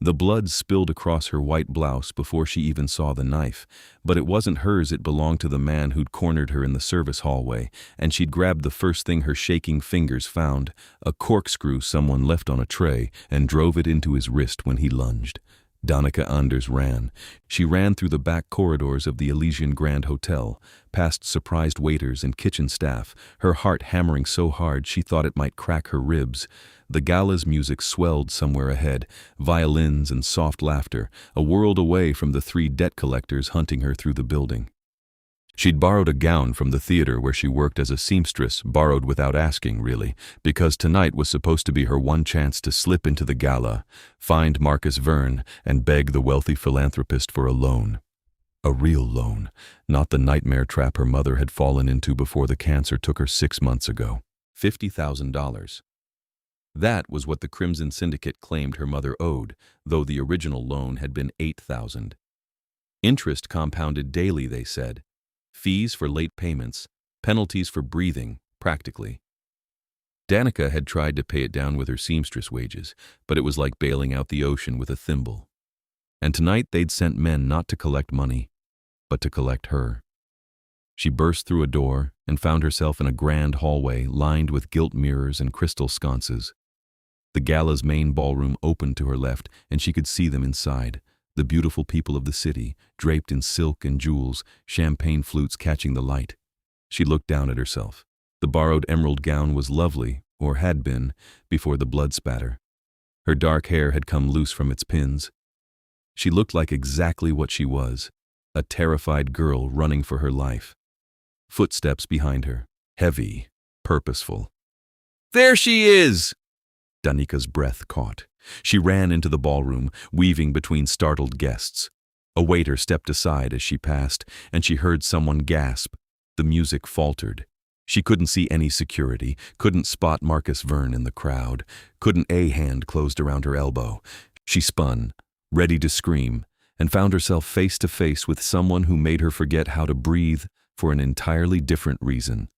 The blood spilled across her white blouse before she even saw the knife, but it wasn't hers, it belonged to the man who'd cornered her in the service hallway, and she'd grabbed the first thing her shaking fingers found, a corkscrew someone left on a tray, and drove it into his wrist when he lunged. Danika Anders ran. She ran through the back corridors of the Elysian Grand Hotel, past surprised waiters and kitchen staff, her heart hammering so hard she thought it might crack her ribs. The gala's music swelled somewhere ahead, violins and soft laughter, a world away from the three debt collectors hunting her through the building. She'd borrowed a gown from the theater where she worked as a seamstress, borrowed without asking, really, because tonight was supposed to be her one chance to slip into the gala, find Marcus Verne, and beg the wealthy philanthropist for a loan. A real loan, not the nightmare trap her mother had fallen into before the cancer took her 6 months ago. $50,000. That was what the Crimson Syndicate claimed her mother owed, though the original loan had been $8,000. Interest compounded daily, they said. Fees for late payments, penalties for breathing, practically. Danika had tried to pay it down with her seamstress wages, but it was like bailing out the ocean with a thimble. And tonight they'd sent men not to collect money, but to collect her. She burst through a door and found herself in a grand hallway lined with gilt mirrors and crystal sconces. The gala's main ballroom opened to her left, and she could see them inside. The beautiful people of the city, draped in silk and jewels, champagne flutes catching the light. She looked down at herself. The borrowed emerald gown was lovely, or had been, before the blood spatter. Her dark hair had come loose from its pins. She looked like exactly what she was, a terrified girl running for her life. Footsteps behind her, heavy, purposeful. "There she is!" Danika's breath caught. She ran into the ballroom, weaving between startled guests. A waiter stepped aside as she passed, and she heard someone gasp. The music faltered. She couldn't see any security, couldn't spot Marcus Verne in the crowd, couldn't a hand closed around her elbow. She spun, ready to scream, and found herself face to face with someone who made her forget how to breathe for an entirely different reason.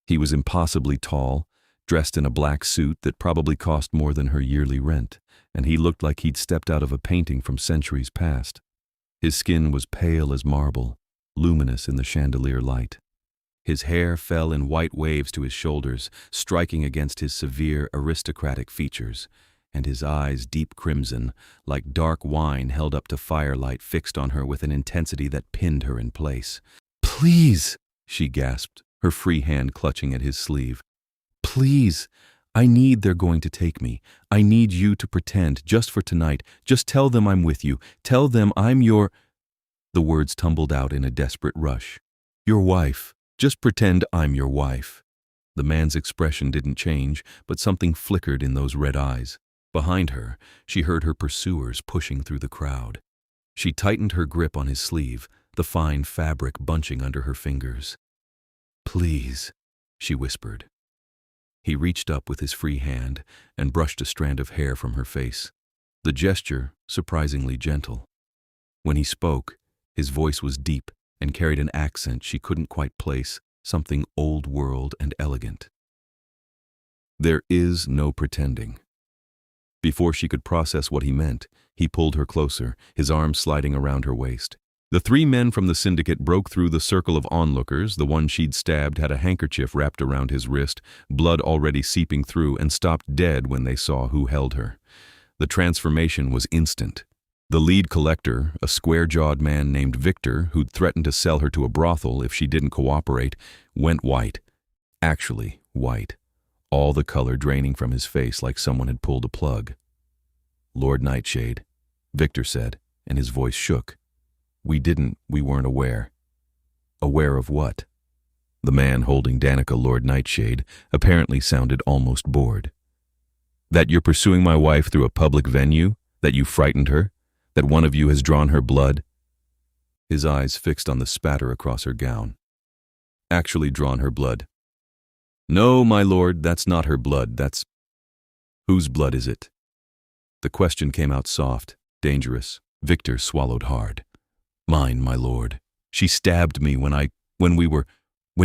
He was impossibly tall, dressed in a black suit that probably cost more than her yearly rent, and he looked like he'd stepped out of a painting from centuries past. His skin was pale as marble, luminous in the chandelier light. His hair fell in white waves to his shoulders, striking against his severe, aristocratic features, and his eyes, deep crimson, like dark wine held up to firelight, fixed on her with an intensity that pinned her in place. "Please," she gasped, her free hand clutching at his sleeve. "Please, they're going to take me. I need you to pretend, just for tonight. Just tell them I'm with you. Tell them I'm your—" The words tumbled out in a desperate rush. "Your wife. Just pretend I'm your wife." The man's expression didn't change, but something flickered in those red eyes. Behind her, she heard her pursuers pushing through the crowd. She tightened her grip on his sleeve, the fine fabric bunching under her fingers. "Please," she whispered. He reached up with his free hand and brushed a strand of hair from her face, the gesture surprisingly gentle. When he spoke, his voice was deep and carried an accent she couldn't quite place, something old-world and elegant. "There is no pretending." Before she could process what he meant, he pulled her closer, his arm sliding around her waist. The three men from the syndicate broke through the circle of onlookers. The one she'd stabbed had a handkerchief wrapped around his wrist, blood already seeping through, and stopped dead when they saw who held her. The transformation was instant. The lead collector, a square-jawed man named Victor, who'd threatened to sell her to a brothel if she didn't cooperate, went white. Actually white. All the color draining from his face like someone had pulled a plug. "Lord Nightshade," Victor said, and his voice shook. We weren't aware." "Aware of what?" The man holding Danika, Lord Nightshade, apparently sounded almost bored. "That you're pursuing my wife through a public venue? That you frightened her? That one of you has drawn her blood?" His eyes fixed on the spatter across her gown. "Actually drawn her blood." "No, my lord, that's not her blood, that's—" "Whose blood is it?" The question came out soft, dangerous. Victor swallowed hard. "Mine, my lord. She stabbed me when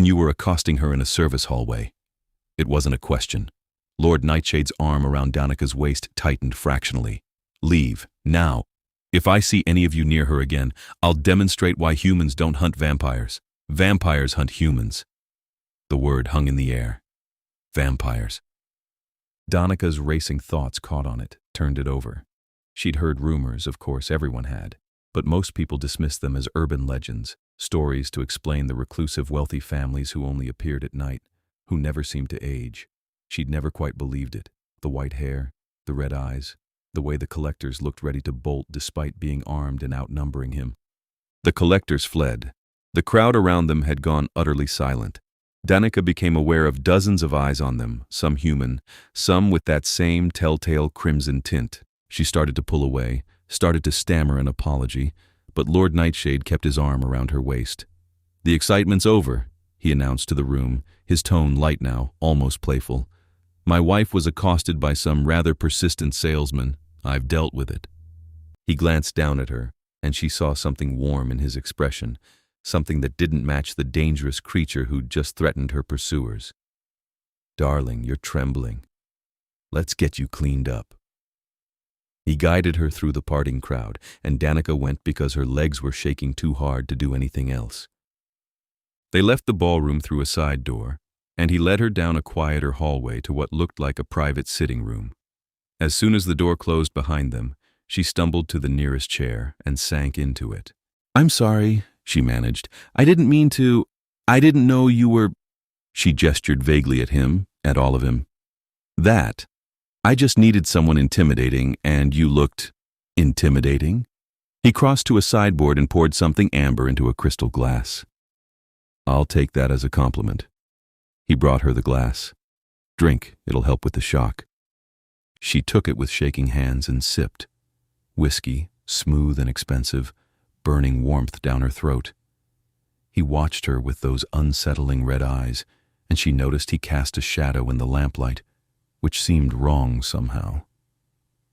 you were accosting her in a service hallway." It wasn't a question. Lord Nightshade's arm around Danika's waist tightened fractionally. "Leave," Now, if I see any of you near her again, I'll demonstrate why humans don't hunt vampires. Vampires hunt humans." The word hung in the air. Vampires. Danika's racing thoughts caught on it, turned it over. She'd heard rumors, of course, everyone had, but most people dismissed them as urban legends, stories to explain the reclusive wealthy families who only appeared at night, who never seemed to age. She'd never quite believed it. The white hair, the red eyes, the way the collectors looked ready to bolt despite being armed and outnumbering him. The collectors fled. The crowd around them had gone utterly silent. Danika became aware of dozens of eyes on them, some human, some with that same telltale crimson tint. She started to pull away, started to stammer an apology, but Lord Nightshade kept his arm around her waist. "The excitement's over," he announced to the room, his tone light now, almost playful. "My wife was accosted by some rather persistent salesman. I've dealt with it." He glanced down at her, and she saw something warm in his expression, something that didn't match the dangerous creature who'd just threatened her pursuers. "Darling, you're trembling. Let's get you cleaned up." He guided her through the parting crowd, and Danika went because her legs were shaking too hard to do anything else. They left the ballroom through a side door, and he led her down a quieter hallway to what looked like a private sitting room. As soon as the door closed behind them, she stumbled to the nearest chair and sank into it. "I'm sorry," she managed. I didn't know you were—" She gestured vaguely at him, at all of him. "That. I just needed someone intimidating, and you looked intimidating." He crossed to a sideboard and poured something amber into a crystal glass. "I'll take that as a compliment." He brought her the glass. "Drink, it'll help with the shock." She took it with shaking hands and sipped. Whiskey, smooth and expensive, burning warmth down her throat. He watched her with those unsettling red eyes, and she noticed he cast a shadow in the lamplight, which seemed wrong somehow.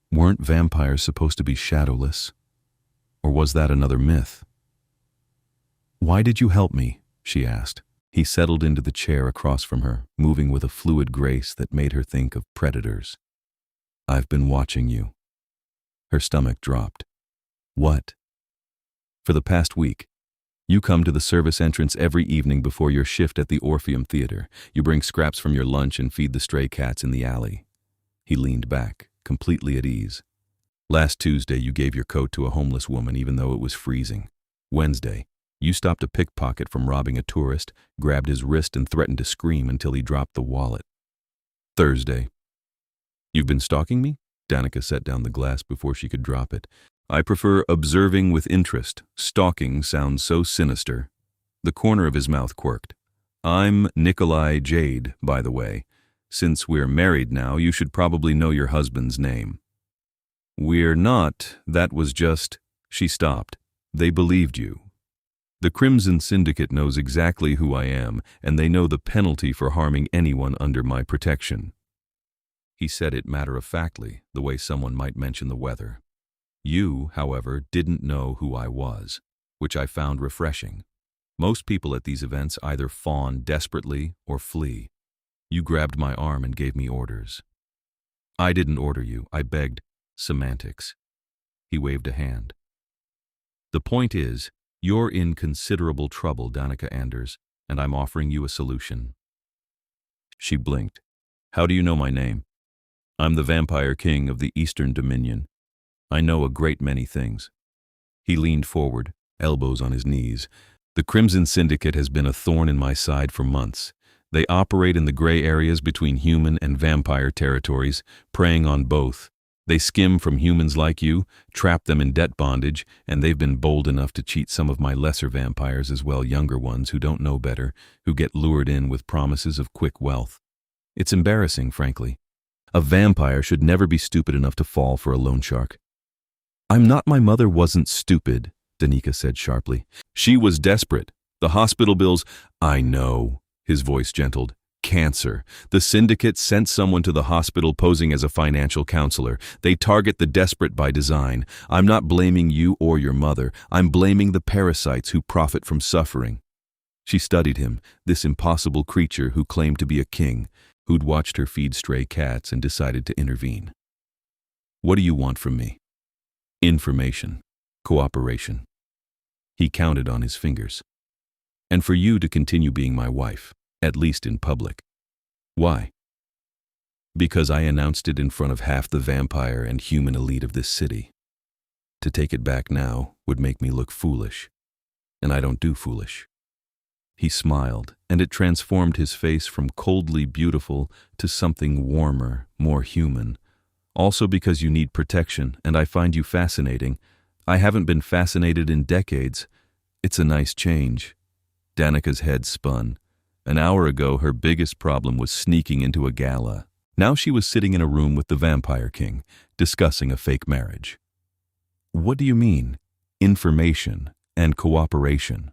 Weren't vampires supposed to be shadowless? Or was that another myth? "Why did you help me?" she asked. He settled into the chair across from her, moving with a fluid grace that made her think of predators. "I've been watching you." Her stomach dropped. "What?" "For the past week. You come to the service entrance every evening before your shift at the Orpheum Theater. You bring scraps from your lunch and feed the stray cats in the alley." He leaned back, completely at ease. "Last Tuesday you gave your coat to a homeless woman even though it was freezing. Wednesday, you stopped a pickpocket from robbing a tourist, grabbed his wrist and threatened to scream until he dropped the wallet. Thursday." "You've been stalking me?" Danika set down the glass before she could drop it. "I prefer observing with interest. Stalking sounds so sinister." The corner of his mouth quirked. "I'm Nightshade, by the way. Since we're married now, you should probably know your husband's name." "We're not. That was just—" She stopped. "They believed you. The Crimson Syndicate knows exactly who I am, and they know the penalty for harming anyone under my protection." He said it matter-of-factly, the way someone might mention the weather. "You, however, didn't know who I was, which I found refreshing. Most people at these events either fawn desperately or flee. You grabbed my arm and gave me orders." "I didn't order you. I begged." "Semantics." He waved a hand. "The point is, you're in considerable trouble, Danika Anders, and I'm offering you a solution." She blinked. "How do you know my name?" "I'm the Vampire King of the Eastern Dominion. I know a great many things." He leaned forward, elbows on his knees. "The Crimson Syndicate has been a thorn in my side for months. They operate in the gray areas between human and vampire territories, preying on both. They skim from humans like you, trap them in debt bondage, and they've been bold enough to cheat some of my lesser vampires as well, younger ones who don't know better, who get lured in with promises of quick wealth. It's embarrassing, frankly. A vampire should never be stupid enough to fall for a loan shark." My mother wasn't stupid," Danika said sharply. "She was desperate. The hospital bills—" "I know," his voice gentled. "Cancer. The syndicate sent someone to the hospital posing as a financial counselor. They target the desperate by design. I'm not blaming you or your mother. I'm blaming the parasites who profit from suffering." She studied him, this impossible creature who claimed to be a king, who'd watched her feed stray cats and decided to intervene. "What do you want from me?" Information. Cooperation. He counted on his fingers. And for you to continue being my wife, at least in public. Why? Because I announced it in front of half the vampire and human elite of this city. To take it back now would make me look foolish, and I don't do foolish. He smiled, and it transformed his face from coldly beautiful to something warmer, more human. Also because you need protection, and I find you fascinating. I haven't been fascinated in decades. It's a nice change. Danika's head spun. An hour ago, her biggest problem was sneaking into a gala. Now she was sitting in a room with the Vampire King, discussing a fake marriage. What do you mean? Information and cooperation.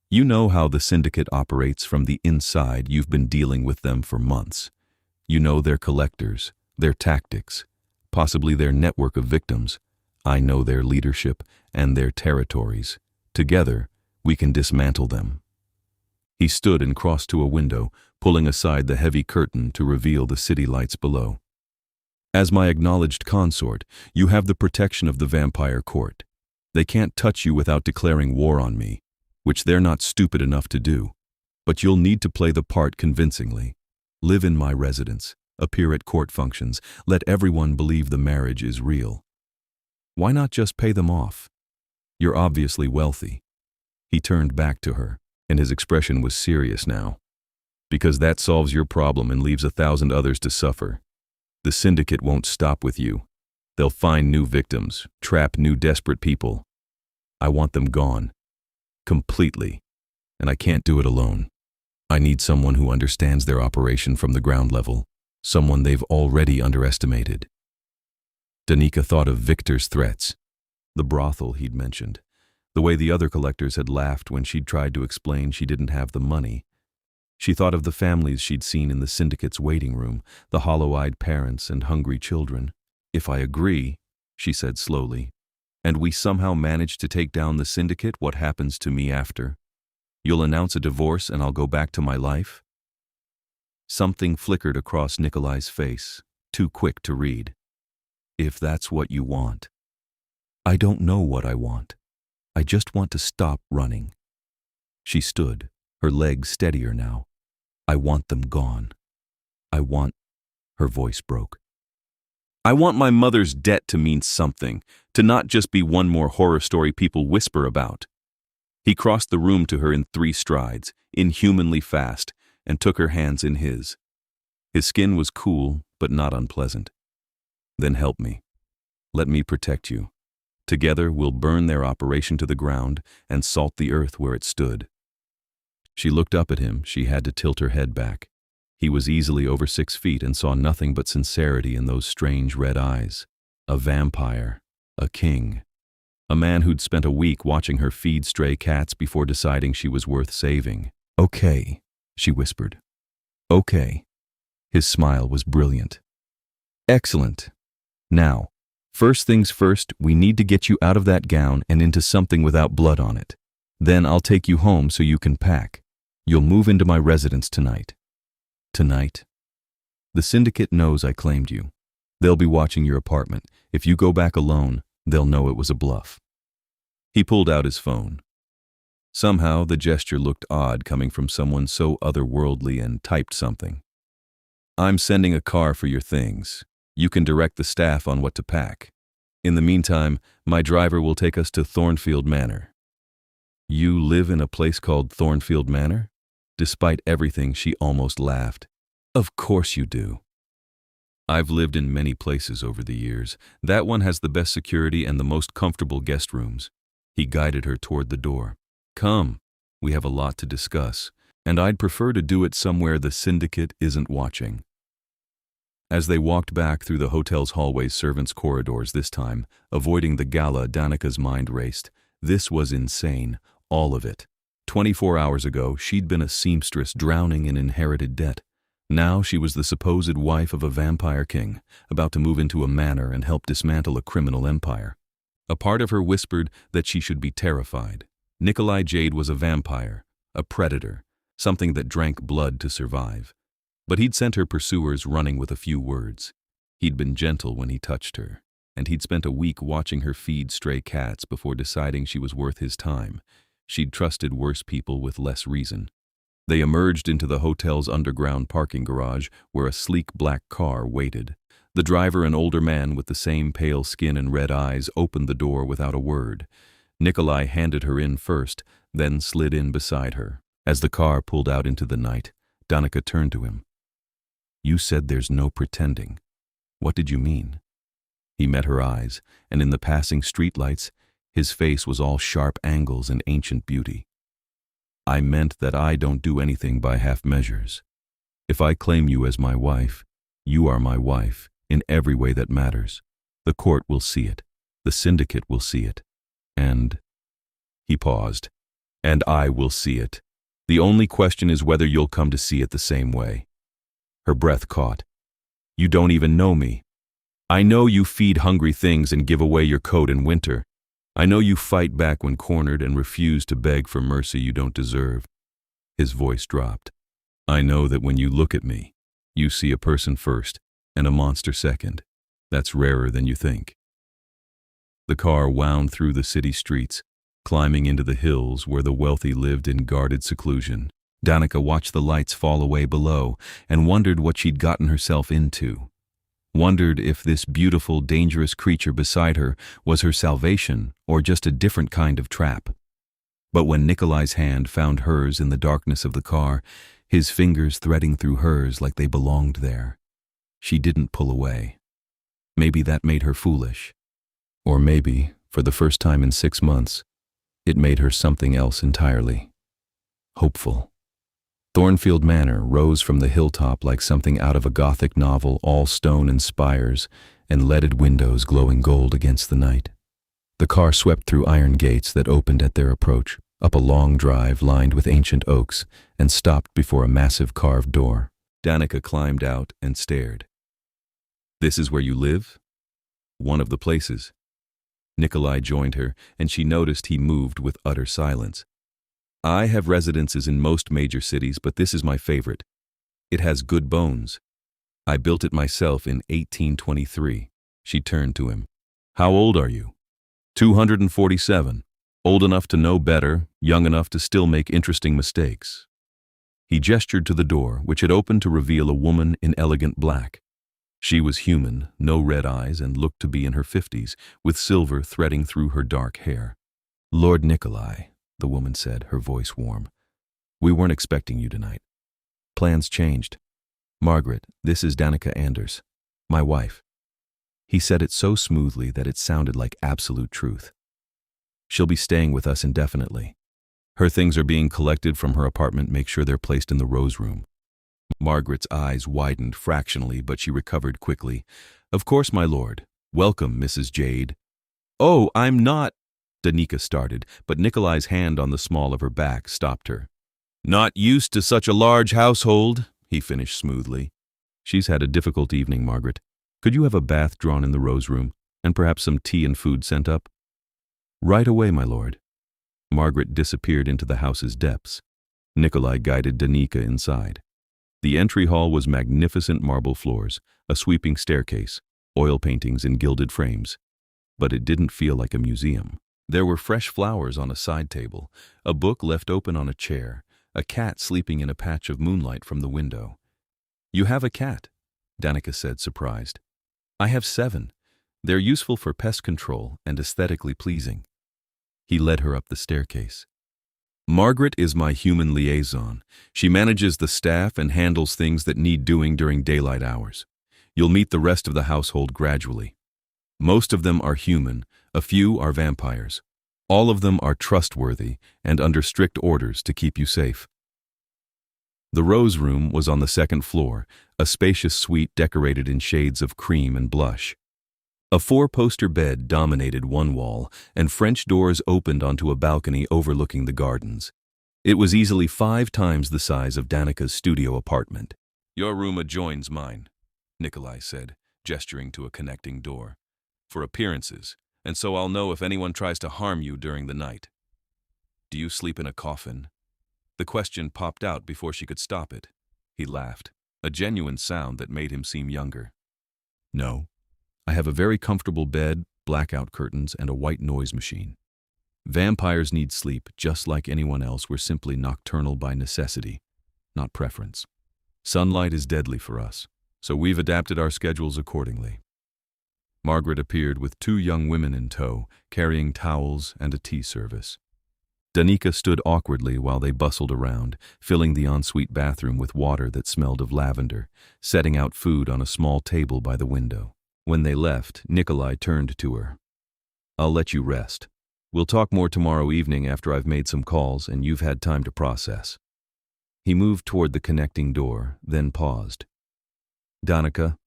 You know how the syndicate operates from the inside. You've been dealing with them for months. You know their collectors, their tactics, possibly their network of victims. I know their leadership and their territories. Together, we can dismantle them. He stood and crossed to a window, pulling aside the heavy curtain to reveal the city lights below. As my acknowledged consort, you have the protection of the vampire court. They can't touch you without declaring war on me, which they're not stupid enough to do. But you'll need to play the part convincingly. Live in my residence, appear at court functions, let everyone believe the marriage is real. Why not just pay them off? You're obviously wealthy. He turned back to her, and his expression was serious now. Because that solves your problem and leaves 1,000 others to suffer. The syndicate won't stop with you. They'll find new victims, trap new desperate people. I want them gone. Completely. And I can't do it alone. I need someone who understands their operation from the ground level, someone they've already underestimated. Danika thought of Victor's threats, the brothel he'd mentioned, the way the other collectors had laughed when she'd tried to explain she didn't have the money. She thought of the families she'd seen in the syndicate's waiting room, the hollow-eyed parents and hungry children. If I agree, she said slowly, and we somehow manage to take down the syndicate, what happens to me after? You'll announce a divorce and I'll go back to my life? Something flickered across Nikolai's face, too quick to read. If that's what you want. I don't know what I want. I just want to stop running. She stood, her legs steadier now. I want them gone. Her voice broke. I want my mother's debt to mean something, to not just be one more horror story people whisper about. He crossed the room to her in 3 strides, inhumanly fast, and took her hands in his. His skin was cool, but not unpleasant. Then help me. Let me protect you. Together we'll burn their operation to the ground and salt the earth where it stood. She looked up at him. She had to tilt her head back. He was easily over 6 feet and saw nothing but sincerity in those strange red eyes. A vampire. A king. A man who'd spent a week watching her feed stray cats before deciding she was worth saving. Okay, she whispered. Okay. His smile was brilliant. Excellent. Now, first things first, we need to get you out of that gown and into something without blood on it. Then I'll take you home so you can pack. You'll move into my residence tonight. Tonight? The syndicate knows I claimed you. They'll be watching your apartment. If you go back alone, they'll know it was a bluff. He pulled out his phone. Somehow, the gesture looked odd coming from someone so otherworldly, and typed something. I'm sending a car for your things. You can direct the staff on what to pack. In the meantime, my driver will take us to Thornfield Manor. You live in a place called Thornfield Manor? Despite everything, she almost laughed. Of course you do. I've lived in many places over the years. That one has the best security and the most comfortable guest rooms. He guided her toward the door. Come, we have a lot to discuss, and I'd prefer to do it somewhere the syndicate isn't watching. As they walked back through the hotel's hallways, servants' corridors this time, avoiding the gala, Danika's mind raced. This was insane, all of it. 24 hours ago, she'd been a seamstress drowning in inherited debt. Now she was the supposed wife of a vampire king, about to move into a manor and help dismantle a criminal empire. A part of her whispered that she should be terrified. Nightshade was a vampire, a predator, something that drank blood to survive. But he'd sent her pursuers running with a few words. He'd been gentle when he touched her. and he'd spent a week watching her feed stray cats before deciding she was worth his time. She'd trusted worse people with less reason. They emerged into the hotel's underground parking garage where a sleek black car waited. The driver, an older man with the same pale skin and red eyes, opened the door without a word. Nikolai handed her in first, then slid in beside her. As the car pulled out into the night, Danika turned to him. "You said there's no pretending. What did you mean?" He met her eyes, and in the passing streetlights, his face was all sharp angles and ancient beauty. "I meant that I don't do anything by half measures. If I claim you as my wife, you are my wife in every way that matters. The court will see it. The syndicate will see it. And—" He paused. "And I will see it. The only question is whether you'll come to see it the same way." Her breath caught. "You don't even know me. I know you feed hungry things and give away your coat in winter. I know you fight back when cornered and refuse to beg for mercy you don't deserve." His voice dropped. "I know that when you look at me, you see a person first and a monster second. That's rarer than you think." The car wound through the city streets, climbing into the hills where the wealthy lived in guarded seclusion. Danika watched the lights fall away below and wondered what she'd gotten herself into. Wondered if this beautiful, dangerous creature beside her was her salvation or just a different kind of trap. But when Nikolai's hand found hers in the darkness of the car, his fingers threading through hers like they belonged there, she didn't pull away. Maybe that made her foolish. Or maybe, for the first time in 6 months, it made her something else entirely. Hopeful. Thornfield Manor rose from the hilltop like something out of a Gothic novel, all stone and spires, and leaded windows glowing gold against the night. The car swept through iron gates that opened at their approach, up a long drive lined with ancient oaks, and stopped before a massive carved door. Danika climbed out and stared. "This is where you live?" "One of the places." Nikolai joined her, and she noticed he moved with utter silence. "I have residences in most major cities, but this is my favorite. It has good bones. I built it myself in 1823. She turned to him. "How old are you?" 247. Old enough to know better, young enough to still make interesting mistakes." He gestured to the door, which had opened to reveal a woman in elegant black. She was human, no red eyes, and looked to be in her 50s, with silver threading through her dark hair. "Lord Nikolai," the woman said, her voice warm. "We weren't expecting you tonight. Plans changed. Margaret, this is Danika Anders, my wife." He said it so smoothly that it sounded like absolute truth. "She'll be staying with us indefinitely. Her things are being collected from her apartment. Make sure they're placed in the Rose Room." Margaret's eyes widened fractionally, but she recovered quickly. "Of course, my lord. Welcome, Mrs. Jade." "Oh, I'm not—" Danika started, but Nikolai's hand on the small of her back stopped her. "Not used to such a large household," he finished smoothly. "She's had a difficult evening, Margaret. Could you have a bath drawn in the Rose Room, and perhaps some tea and food sent up?" "Right away, my lord." Margaret disappeared into the house's depths. Nikolai guided Danika inside. The entry hall was magnificent marble floors, a sweeping staircase, oil paintings in gilded frames. But it didn't feel like a museum. There were fresh flowers on a side table, a book left open on a chair, a cat sleeping in a patch of moonlight from the window. "You have a cat," Danika said, surprised. "I have 7. They're useful for pest control and aesthetically pleasing." He led her up the staircase. "Margaret is my human liaison. She manages the staff and handles things that need doing during daylight hours. You'll meet the rest of the household gradually. Most of them are human, a few are vampires. All of them are trustworthy and under strict orders to keep you safe." The Rose Room was on the 2nd floor, a spacious suite decorated in shades of cream and blush. A 4-poster bed dominated one wall, and French doors opened onto a balcony overlooking the gardens. It was easily 5 times the size of Danika's studio apartment. "Your room adjoins mine," Nikolai said, gesturing to a connecting door. "For appearances, and so I'll know if anyone tries to harm you during the night." "Do you sleep in a coffin?" The question popped out before she could stop it. He laughed, a genuine sound that made him seem younger. "No. I have a very comfortable bed, blackout curtains, and a white noise machine. Vampires need sleep just like anyone else. We're simply nocturnal by necessity, not preference. Sunlight is deadly for us, so we've adapted our schedules accordingly. Margaret appeared with 2 young women in tow, carrying towels and a tea service. Danika stood awkwardly while they bustled around, filling the ensuite bathroom with water that smelled of lavender, setting out food on a small table by the window. When they left, Nikolai turned to her. "I'll let you rest. We'll talk more tomorrow evening after I've made some calls and you've had time to process." He moved toward the connecting door, then paused. "Danika,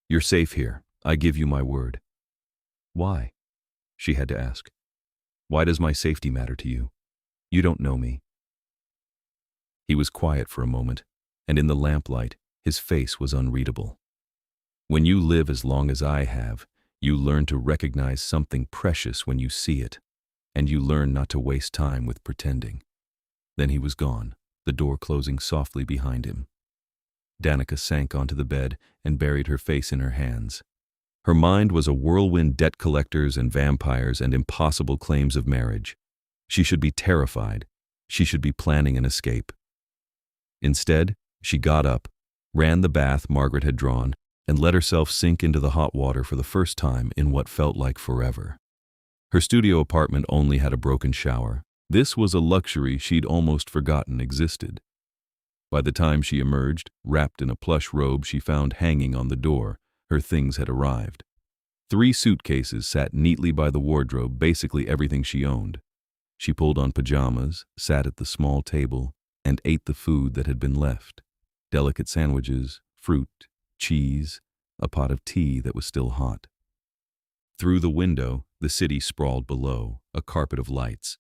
you're safe here. I give you my word." "Why?" she had to ask. "Why does my safety matter to you? You don't know me." He was quiet for a moment, and in the lamplight, his face was unreadable. When you live as long as I have, you learn to recognize something precious when you see it, and you learn not to waste time with pretending. Then he was gone, the door closing softly behind him. Danika sank onto the bed and buried her face in her hands. Her mind was a whirlwind: debt collectors and vampires and impossible claims of marriage. She should be terrified. She should be planning an escape. Instead, she got up, ran the bath Margaret had drawn, and let herself sink into the hot water for the first time in what felt like forever. Her studio apartment only had a broken shower. This was a luxury she'd almost forgotten existed. By the time she emerged, wrapped in a plush robe she found hanging on the door, her things had arrived. 3 suitcases sat neatly by the wardrobe, basically everything she owned. She pulled on pajamas, sat at the small table, and ate the food that had been left. Delicate sandwiches, fruit, cheese, a pot of tea that was still hot. Through the window, the city sprawled below, a carpet of lights.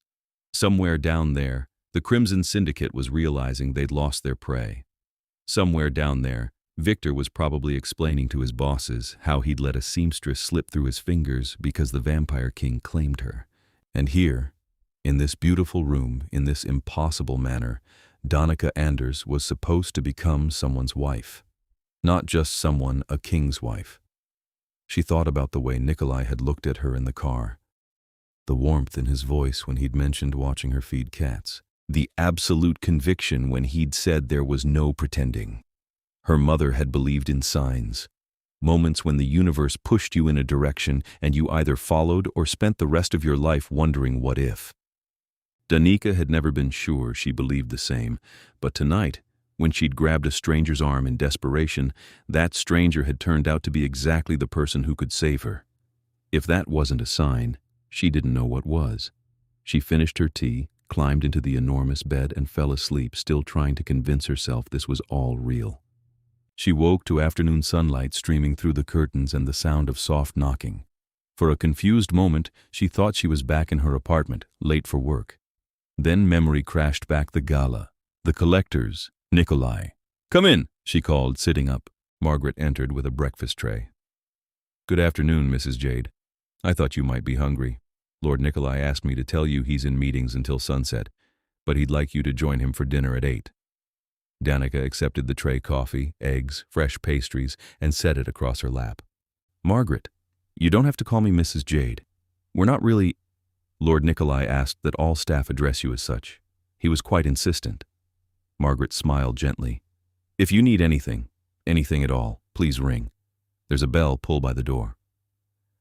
Somewhere down there, the Crimson Syndicate was realizing they'd lost their prey. Somewhere down there, Victor was probably explaining to his bosses how he'd let a seamstress slip through his fingers because the Vampire King claimed her. And here, in this beautiful room, in this impossible manner, Danika Anders was supposed to become someone's wife. Not just someone, a king's wife. She thought about the way Nikolai had looked at her in the car. The warmth in his voice when he'd mentioned watching her feed cats. The absolute conviction when he'd said there was no pretending. Her mother had believed in signs. Moments when the universe pushed you in a direction and you either followed or spent the rest of your life wondering what if. Danika had never been sure she believed the same, but tonight, when she'd grabbed a stranger's arm in desperation, that stranger had turned out to be exactly the person who could save her. If that wasn't a sign, she didn't know what was. She finished her tea, climbed into the enormous bed, and fell asleep, still trying to convince herself this was all real. She woke to afternoon sunlight streaming through the curtains and the sound of soft knocking. For a confused moment, she thought she was back in her apartment, late for work. Then memory crashed back: the gala, the collectors, Nikolai. "Come in," she called, sitting up. Margaret entered with a breakfast tray. "Good afternoon, Mrs. Jade. I thought you might be hungry. Lord Nikolai asked me to tell you he's in meetings until sunset, but he'd like you to join him for dinner at 8. Danika accepted the tray: coffee, eggs, fresh pastries, and set it across her lap. "Margaret, you don't have to call me Mrs. Jade. We're not really—" Lord Nikolai asked that all staff address you as such. He was quite insistent. Margaret smiled gently. "If you need anything at all, please ring. There's a bell, pull by the door."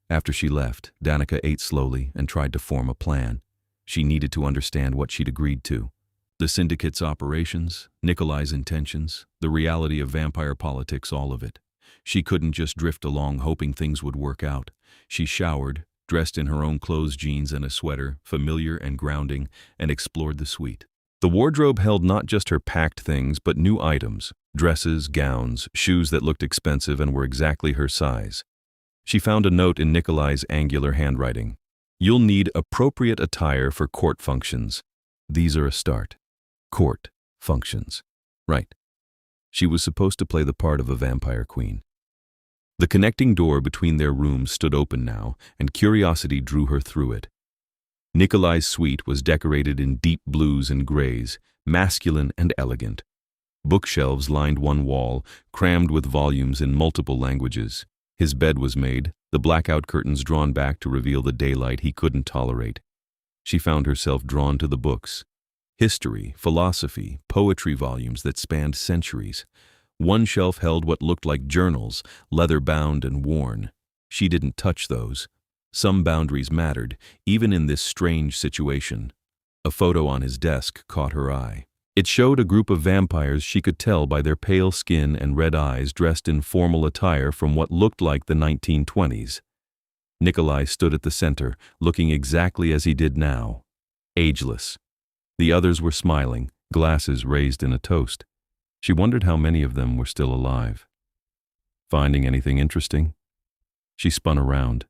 After she left, Danika ate slowly and tried to form a plan. She needed to understand what she'd agreed to. The syndicate's operations, Nikolai's intentions, the reality of vampire politics, all of it. She couldn't just drift along hoping things would work out. She showered, dressed in her own clothes, jeans and a sweater, familiar and grounding, and explored the suite. The wardrobe held not just her packed things, but new items: dresses, gowns, shoes that looked expensive and were exactly her size. She found a note in Nikolai's angular handwriting. "You'll need appropriate attire for court functions. These are a start." Court functions. Right. She was supposed to play the part of a vampire queen. The connecting door between their rooms stood open now, and curiosity drew her through it. Nikolai's suite was decorated in deep blues and grays, masculine and elegant. Bookshelves lined one wall, crammed with volumes in multiple languages. His bed was made, the blackout curtains drawn back to reveal the daylight he couldn't tolerate. She found herself drawn to the books. History, philosophy, poetry volumes that spanned centuries. One shelf held what looked like journals, leather-bound and worn. She didn't touch those. Some boundaries mattered, even in this strange situation. A photo on his desk caught her eye. It showed a group of vampires she could tell by their pale skin and red eyes dressed in formal attire from what looked like the 1920s. Nikolai stood at the center, looking exactly as he did now. Ageless. The others were smiling, glasses raised in a toast. She wondered how many of them were still alive. Finding anything interesting? She spun around.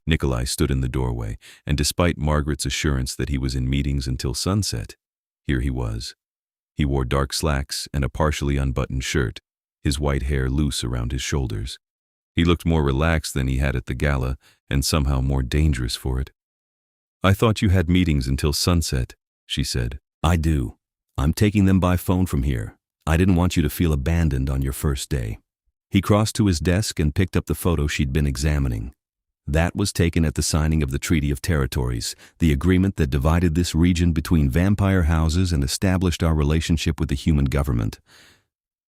Nikolai stood in the doorway, and despite Margaret's assurance that he was in meetings until sunset, here he was. He wore dark slacks and a partially unbuttoned shirt, his white hair loose around his shoulders. He looked more relaxed than he had at the gala, and somehow more dangerous for it. "I thought you had meetings until sunset," she said. "I do. I'm taking them by phone from here. I didn't want you to feel abandoned on your first day." He crossed to his desk and picked up the photo she'd been examining. That was taken at the signing of the Treaty of Territories, the agreement that divided this region between vampire houses and established our relationship with the human government.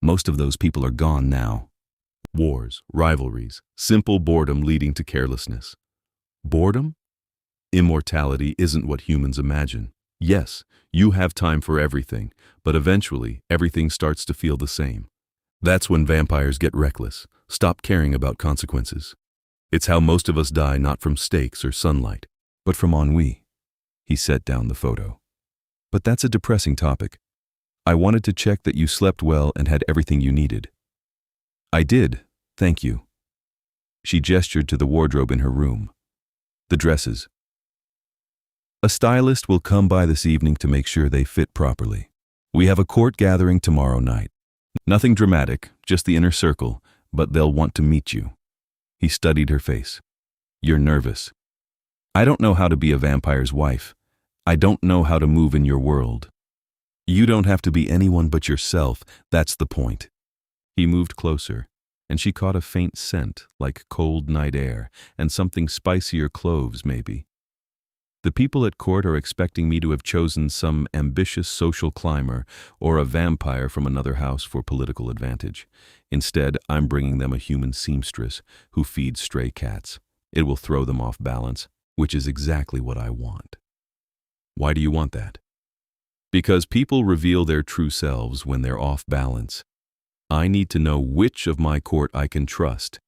Most of those people are gone now. Wars, rivalries, simple boredom leading to carelessness. Boredom? Immortality isn't what humans imagine. Yes, you have time for everything, but eventually everything starts to feel the same. That's when vampires get reckless, stop caring about consequences. It's how most of us die, not from stakes or sunlight, but from ennui. He set down the photo. "But that's a depressing topic. I wanted to check that you slept well and had everything you needed." "I did, thank you." She gestured to the wardrobe in her room. "The dresses. A stylist will come by this evening to make sure they fit properly. We have a court gathering tomorrow night. Nothing dramatic, just the inner circle, but they'll want to meet you." He studied her face. "You're nervous." "I don't know how to be a vampire's wife. I don't know how to move in your world." "You don't have to be anyone but yourself, that's the point." He moved closer, and she caught a faint scent, like cold night air, and something spicier cloves, maybe. "The people at court are expecting me to have chosen some ambitious social climber or a vampire from another house for political advantage. Instead, I'm bringing them a human seamstress who feeds stray cats. It will throw them off balance, which is exactly what I want." "Why do you want that?" "Because people reveal their true selves when they're off balance. I need to know which of my court I can trust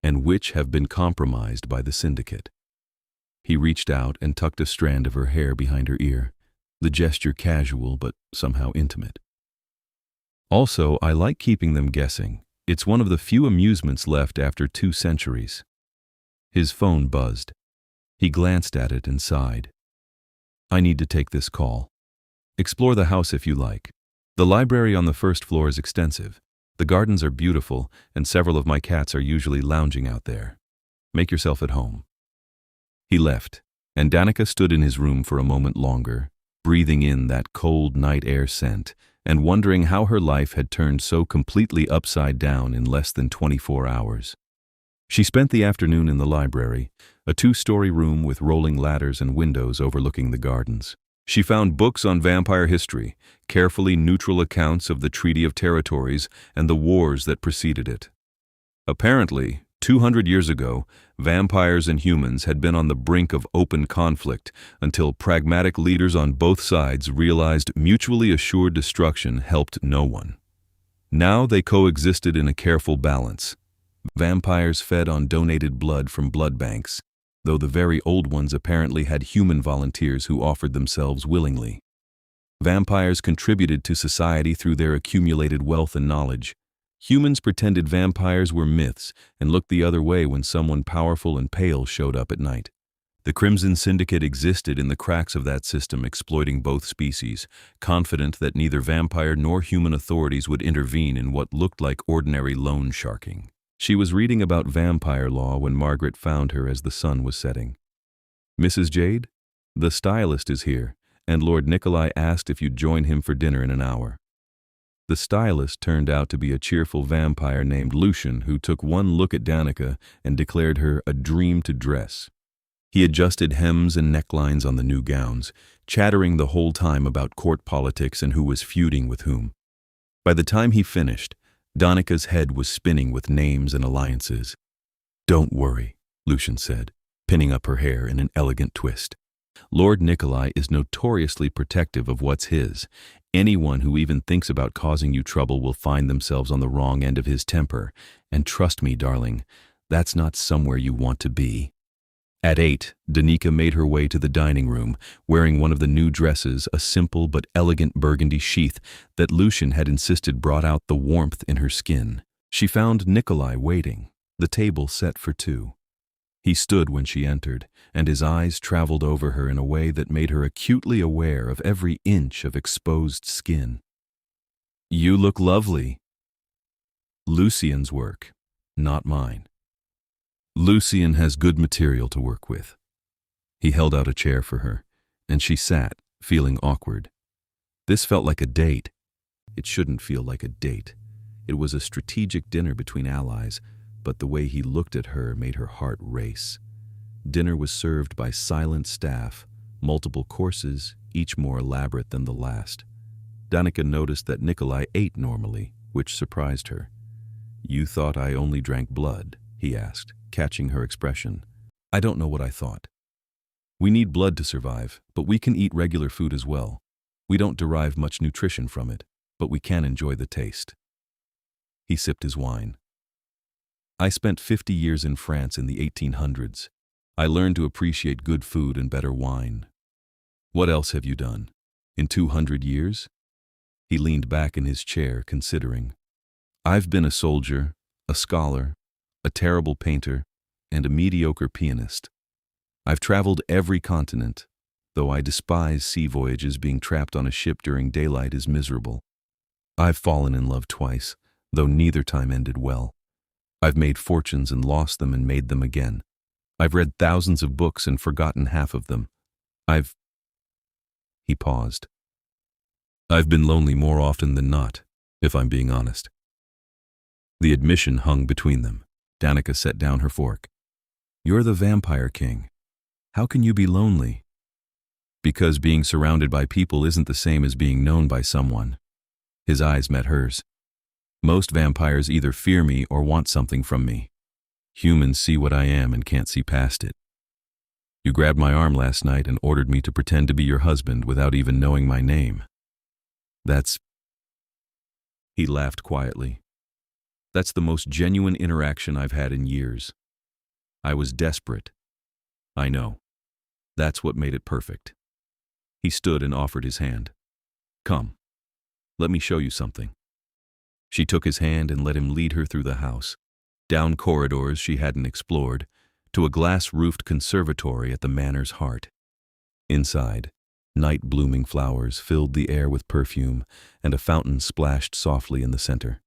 and which have been compromised by the syndicate." He reached out and tucked a strand of her hair behind her ear, the gesture casual but somehow intimate. "Also, I like keeping them guessing. It's one of the few amusements left after 2 centuries. His phone buzzed. He glanced at it and sighed. "I need to take this call. Explore the house if you like. The library on the first floor is extensive. The gardens are beautiful, and several of my cats are usually lounging out there. Make yourself at home." He left, and Danika stood in his room for a moment longer, breathing in that cold night air scent, and wondering how her life had turned so completely upside down in less than 24 hours. She spent the afternoon in the library, a 2-story room with rolling ladders and windows overlooking the gardens. She found books on vampire history, carefully neutral accounts of the Treaty of Territories and the wars that preceded it. Apparently, 200 years ago, vampires and humans had been on the brink of open conflict until pragmatic leaders on both sides realized mutually assured destruction helped no one. Now they coexisted in a careful balance. Vampires fed on donated blood from blood banks, though the very old ones apparently had human volunteers who offered themselves willingly. Vampires contributed to society through their accumulated wealth and knowledge. Humans pretended vampires were myths and looked the other way when someone powerful and pale showed up at night. The Crimson Syndicate existed in the cracks of that system, exploiting both species, confident that neither vampire nor human authorities would intervene in what looked like ordinary loan sharking. She was reading about vampire law when Margaret found her as the sun was setting. "Mrs. Jade, the stylist is here, and Lord Nikolai asked if you'd join him for dinner in an hour." The stylist turned out to be a cheerful vampire named Lucian who took one look at Danika and declared her a dream to dress. He adjusted hems and necklines on the new gowns, chattering the whole time about court politics and who was feuding with whom. By the time he finished, Danika's head was spinning with names and alliances. "Don't worry," Lucian said, pinning up her hair in an elegant twist. "Lord Nikolai is notoriously protective of what's his. Anyone who even thinks about causing you trouble will find themselves on the wrong end of his temper. And trust me, darling, that's not somewhere you want to be." At 8, Danika made her way to the dining room, wearing one of the new dresses, a simple but elegant burgundy sheath that Lucian had insisted brought out the warmth in her skin. She found Nikolai waiting, the table set for 2. He stood when she entered, and his eyes traveled over her in a way that made her acutely aware of every inch of exposed skin. "You look lovely." "Lucian's work, not mine." "Lucian has good material to work with." He held out a chair for her, and she sat, feeling awkward. This felt like a date. It shouldn't feel like a date. It was a strategic dinner between allies, but the way he looked at her made her heart race. Dinner was served by silent staff, multiple courses, each more elaborate than the last. Danika noticed that Nikolai ate normally, which surprised her. "You thought I only drank blood?" he asked, catching her expression. "I don't know what I thought. We need blood to survive, but we can eat regular food as well. We don't derive much nutrition from it, but we can enjoy the taste." He sipped his wine. "I spent 50 years in France in the 1800s. I learned to appreciate good food and better wine. What else have you done? In 200 years?" He leaned back in his chair, considering. "I've been a soldier, a scholar, a terrible painter, and a mediocre pianist. I've traveled every continent, though I despise sea voyages. Being trapped on a ship during daylight is miserable. I've fallen in love twice, though neither time ended well. I've made fortunes and lost them and made them again. I've read thousands of books and forgotten half of them. He paused. "I've been lonely more often than not, if I'm being honest." The admission hung between them. Danika set down her fork. "You're the vampire king. How can you be lonely?" "Because being surrounded by people isn't the same as being known by someone." His eyes met hers. "Most vampires either fear me or want something from me. Humans see what I am and can't see past it. You grabbed my arm last night and ordered me to pretend to be your husband without even knowing my name. That's..." He laughed quietly. "That's the most genuine interaction I've had in years. I was desperate. I know. That's what made it perfect." He stood and offered his hand. "Come. Let me show you something." She took his hand and let him lead her through the house, down corridors she hadn't explored, to a glass-roofed conservatory at the manor's heart. Inside, night-blooming flowers filled the air with perfume, and a fountain splashed softly in the center.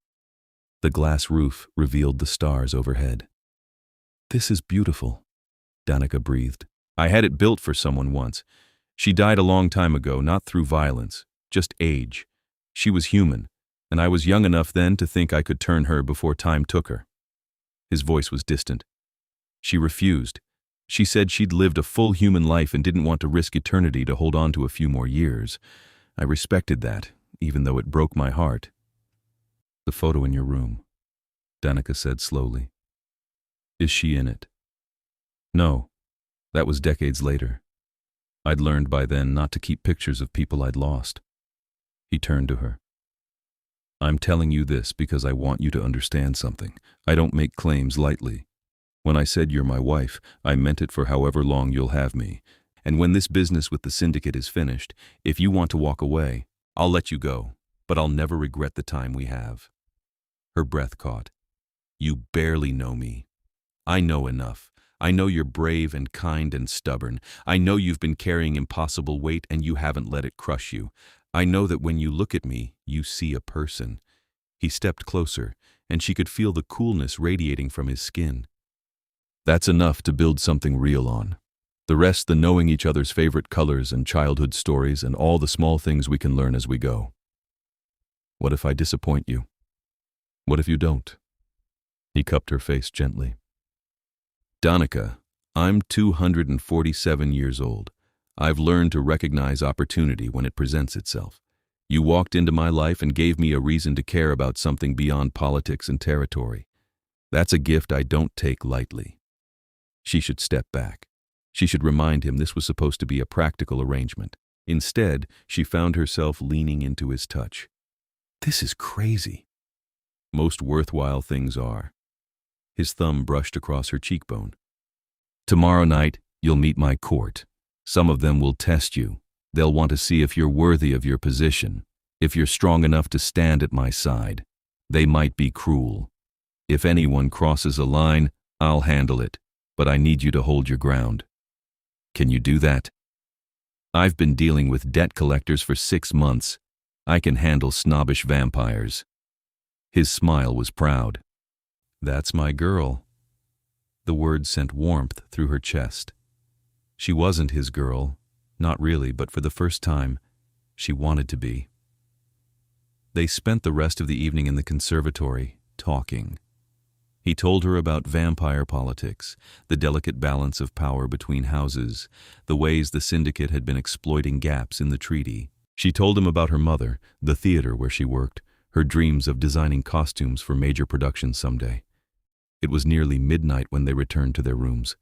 The glass roof revealed the stars overhead. "This is beautiful," Danika breathed. "I had it built for someone once. She died a long time ago, not through violence, just age. She was human, and I was young enough then to think I could turn her before time took her." His voice was distant. "She refused. She said she'd lived a full human life and didn't want to risk eternity to hold on to a few more years. I respected that, even though it broke my heart." "The photo in your room," Danika said slowly. "Is she in it?" "No. That was decades later. I'd learned by then not to keep pictures of people I'd lost." He turned to her. "I'm telling you this because I want you to understand something. I don't make claims lightly. When I said you're my wife, I meant it for however long you'll have me. And when this business with the syndicate is finished, if you want to walk away, I'll let you go, but I'll never regret the time we have." Her breath caught. "You barely know me. I know enough. I know you're brave and kind and stubborn. I know you've been carrying impossible weight and you haven't let it crush you. I know that when you look at me, you see a person." He stepped closer, and she could feel the coolness radiating from his skin. "That's enough to build something real on. The rest, the knowing each other's favorite colors and childhood stories and all the small things we can learn as we go." What if I disappoint you? What if you don't? He cupped her face gently. Danika, I'm 247 years old. I've learned to recognize opportunity when it presents itself. You walked into my life and gave me a reason to care about something beyond politics and territory. That's a gift I don't take lightly. She should step back. She should remind him this was supposed to be a practical arrangement. Instead, she found herself leaning into his touch. This is crazy. Most worthwhile things are. His thumb brushed across her cheekbone. Tomorrow night, you'll meet my court. Some of them will test you. They'll want to see if you're worthy of your position, if you're strong enough to stand at my side. They might be cruel. If anyone crosses a line, I'll handle it, but I need you to hold your ground. Can you do that? I've been dealing with debt collectors for 6 months. I can handle snobbish vampires. His smile was proud. That's my girl. The word sent warmth through her chest. She wasn't his girl, not really, but for the first time, she wanted to be. They spent the rest of the evening in the conservatory, talking. He told her about vampire politics, the delicate balance of power between houses, the ways the syndicate had been exploiting gaps in the treaty. She told him about her mother, the theater where she worked, her dreams of designing costumes for major productions someday. It was nearly midnight when they returned to their rooms.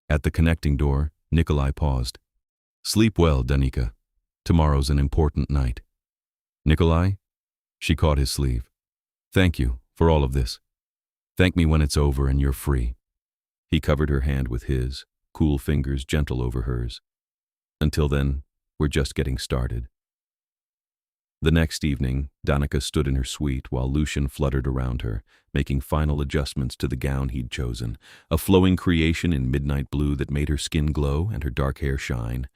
At the connecting door, Nikolai paused. Sleep well, Danika. Tomorrow's an important night. Nikolai? She caught his sleeve. Thank you for all of this. Thank me when it's over and you're free. He covered her hand with his, cool fingers gentle over hers. Until then, we're just getting started. The next evening, Danika stood in her suite while Lucian fluttered around her, making final adjustments to the gown he'd chosen, a flowing creation in midnight blue that made her skin glow and her dark hair shine.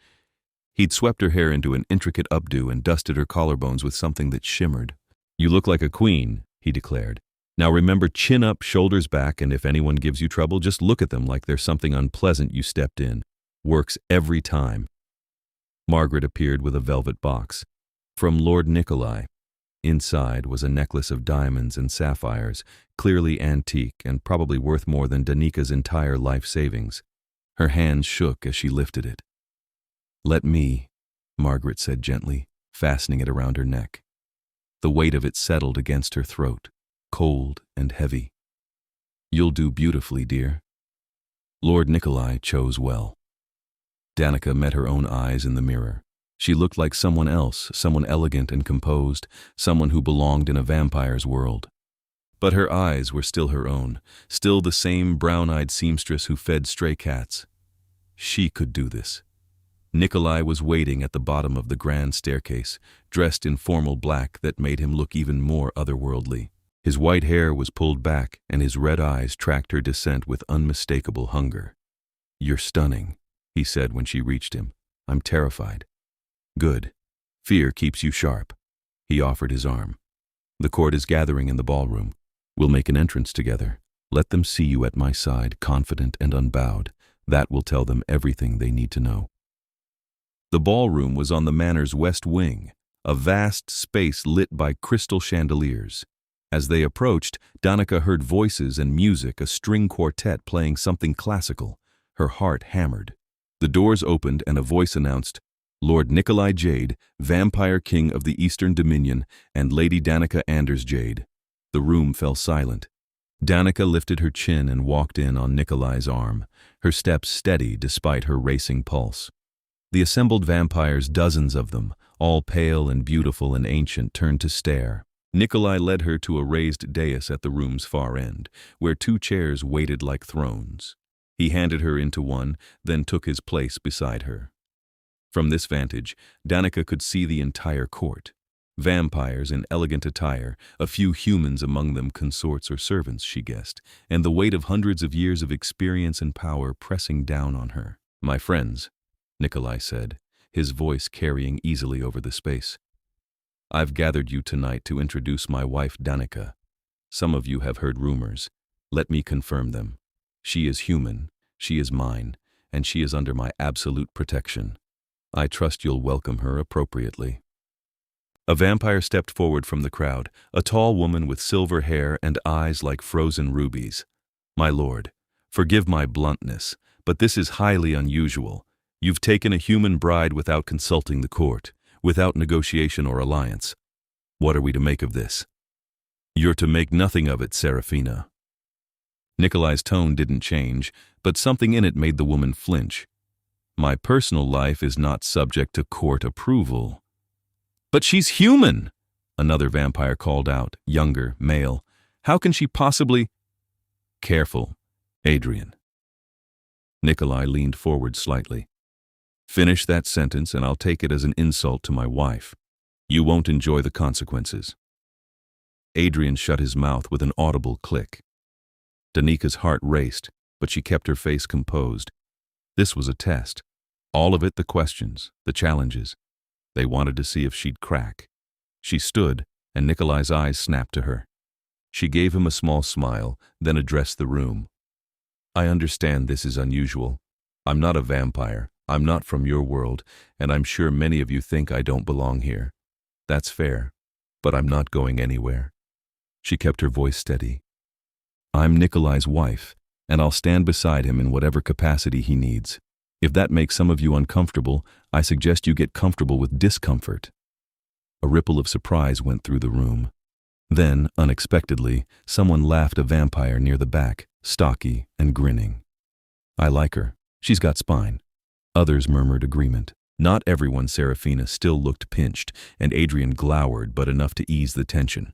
He'd swept her hair into an intricate updo and dusted her collarbones with something that shimmered. You look like a queen, he declared. Now remember, chin up, shoulders back, and if anyone gives you trouble, just look at them like there's something unpleasant you stepped in. Works every time. Margaret appeared with a velvet box. From Lord Nikolai. Inside was a necklace of diamonds and sapphires, clearly antique and probably worth more than Danika's entire life savings. Her hands shook as she lifted it. Let me, Margaret said gently, fastening it around her neck. The weight of it settled against her throat, cold and heavy. You'll do beautifully, dear. Lord Nikolai chose well. Danika met her own eyes in the mirror. She looked like someone else, someone elegant and composed, someone who belonged in a vampire's world. But her eyes were still her own, still the same brown-eyed seamstress who fed stray cats. She could do this. Nikolai was waiting at the bottom of the grand staircase, dressed in formal black that made him look even more otherworldly. His white hair was pulled back, and his red eyes tracked her descent with unmistakable hunger. You're stunning, he said when she reached him. I'm terrified. Good. Fear keeps you sharp. He offered his arm. The court is gathering in the ballroom. We'll make an entrance together. Let them see you at my side, confident and unbowed. That will tell them everything they need to know. The ballroom was on the manor's west wing, a vast space lit by crystal chandeliers. As they approached, Danika heard voices and music, a string quartet playing something classical. Her heart hammered. The doors opened and a voice announced, Lord Nikolai Jade, Vampire King of the Eastern Dominion, and Lady Danika Anders Jade. The room fell silent. Danika lifted her chin and walked in on Nikolai's arm, her steps steady despite her racing pulse. The assembled vampires, dozens of them, all pale and beautiful and ancient, turned to stare. Nikolai led her to a raised dais at the room's far end, where 2 chairs waited like thrones. He handed her into one, then took his place beside her. From this vantage, Danika could see the entire court. Vampires in elegant attire, a few humans among them, consorts or servants, she guessed, and the weight of hundreds of years of experience and power pressing down on her. My friends, Nikolai said, his voice carrying easily over the space. I've gathered you tonight to introduce my wife Danika. Some of you have heard rumors. Let me confirm them. She is human, she is mine, and she is under my absolute protection. I trust you'll welcome her appropriately. A vampire stepped forward from the crowd, a tall woman with silver hair and eyes like frozen rubies. "My lord, forgive my bluntness, but this is highly unusual. You've taken a human bride without consulting the court, without negotiation or alliance. What are we to make of this?" "You're to make nothing of it, Serafina." Nikolai's tone didn't change, but something in it made the woman flinch. "My personal life is not subject to court approval." "But she's human!" another vampire called out, younger, male. "How can she possibly—" "Careful, Adrian." Nikolai leaned forward slightly. "Finish that sentence and I'll take it as an insult to my wife. You won't enjoy the consequences." Adrian shut his mouth with an audible click. Danika's heart raced, but she kept her face composed. This was a test. All of it the questions, the challenges. They wanted to see if she'd crack. She stood, and Nikolai's eyes snapped to her. She gave him a small smile, then addressed the room. "I understand this is unusual. I'm not a vampire. I'm not from your world, and I'm sure many of you think I don't belong here. That's fair, but I'm not going anywhere." She kept her voice steady. "I'm Nikolai's wife, and I'll stand beside him in whatever capacity he needs. If that makes some of you uncomfortable, I suggest you get comfortable with discomfort." A ripple of surprise went through the room. Then, unexpectedly, someone laughed, a vampire near the back, stocky and grinning. "I like her. She's got spine." Others murmured agreement. Not everyone. Serafina still looked pinched, and Adrian glowered, but enough to ease the tension.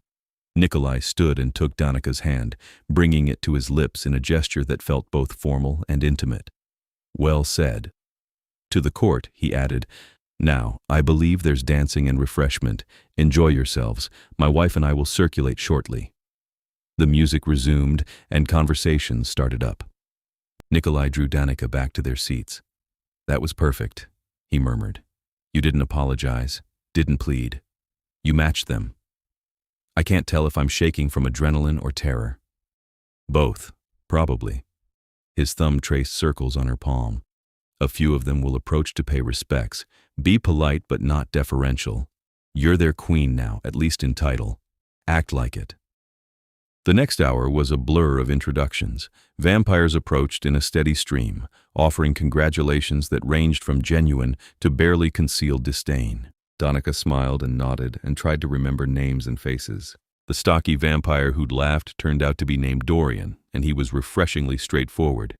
Nikolai stood and took Danika's hand, bringing it to his lips in a gesture that felt both formal and intimate. "Well said." To the court, he added, "Now, I believe there's dancing and refreshment. Enjoy yourselves. My wife and I will circulate shortly." The music resumed, and conversations started up. Nikolai drew Danika back to their seats. "That was perfect," he murmured. "You didn't apologize, didn't plead. You matched them. I can't tell if I'm shaking from adrenaline or terror." "Both, probably." His thumb traced circles on her palm. "A few of them will approach to pay respects. Be polite but not deferential. You're their queen now, at least in title. Act like it." The next hour was a blur of introductions. Vampires approached in a steady stream, offering congratulations that ranged from genuine to barely concealed disdain. Danika smiled and nodded and tried to remember names and faces. The stocky vampire who'd laughed turned out to be named Dorian, and he was refreshingly straightforward.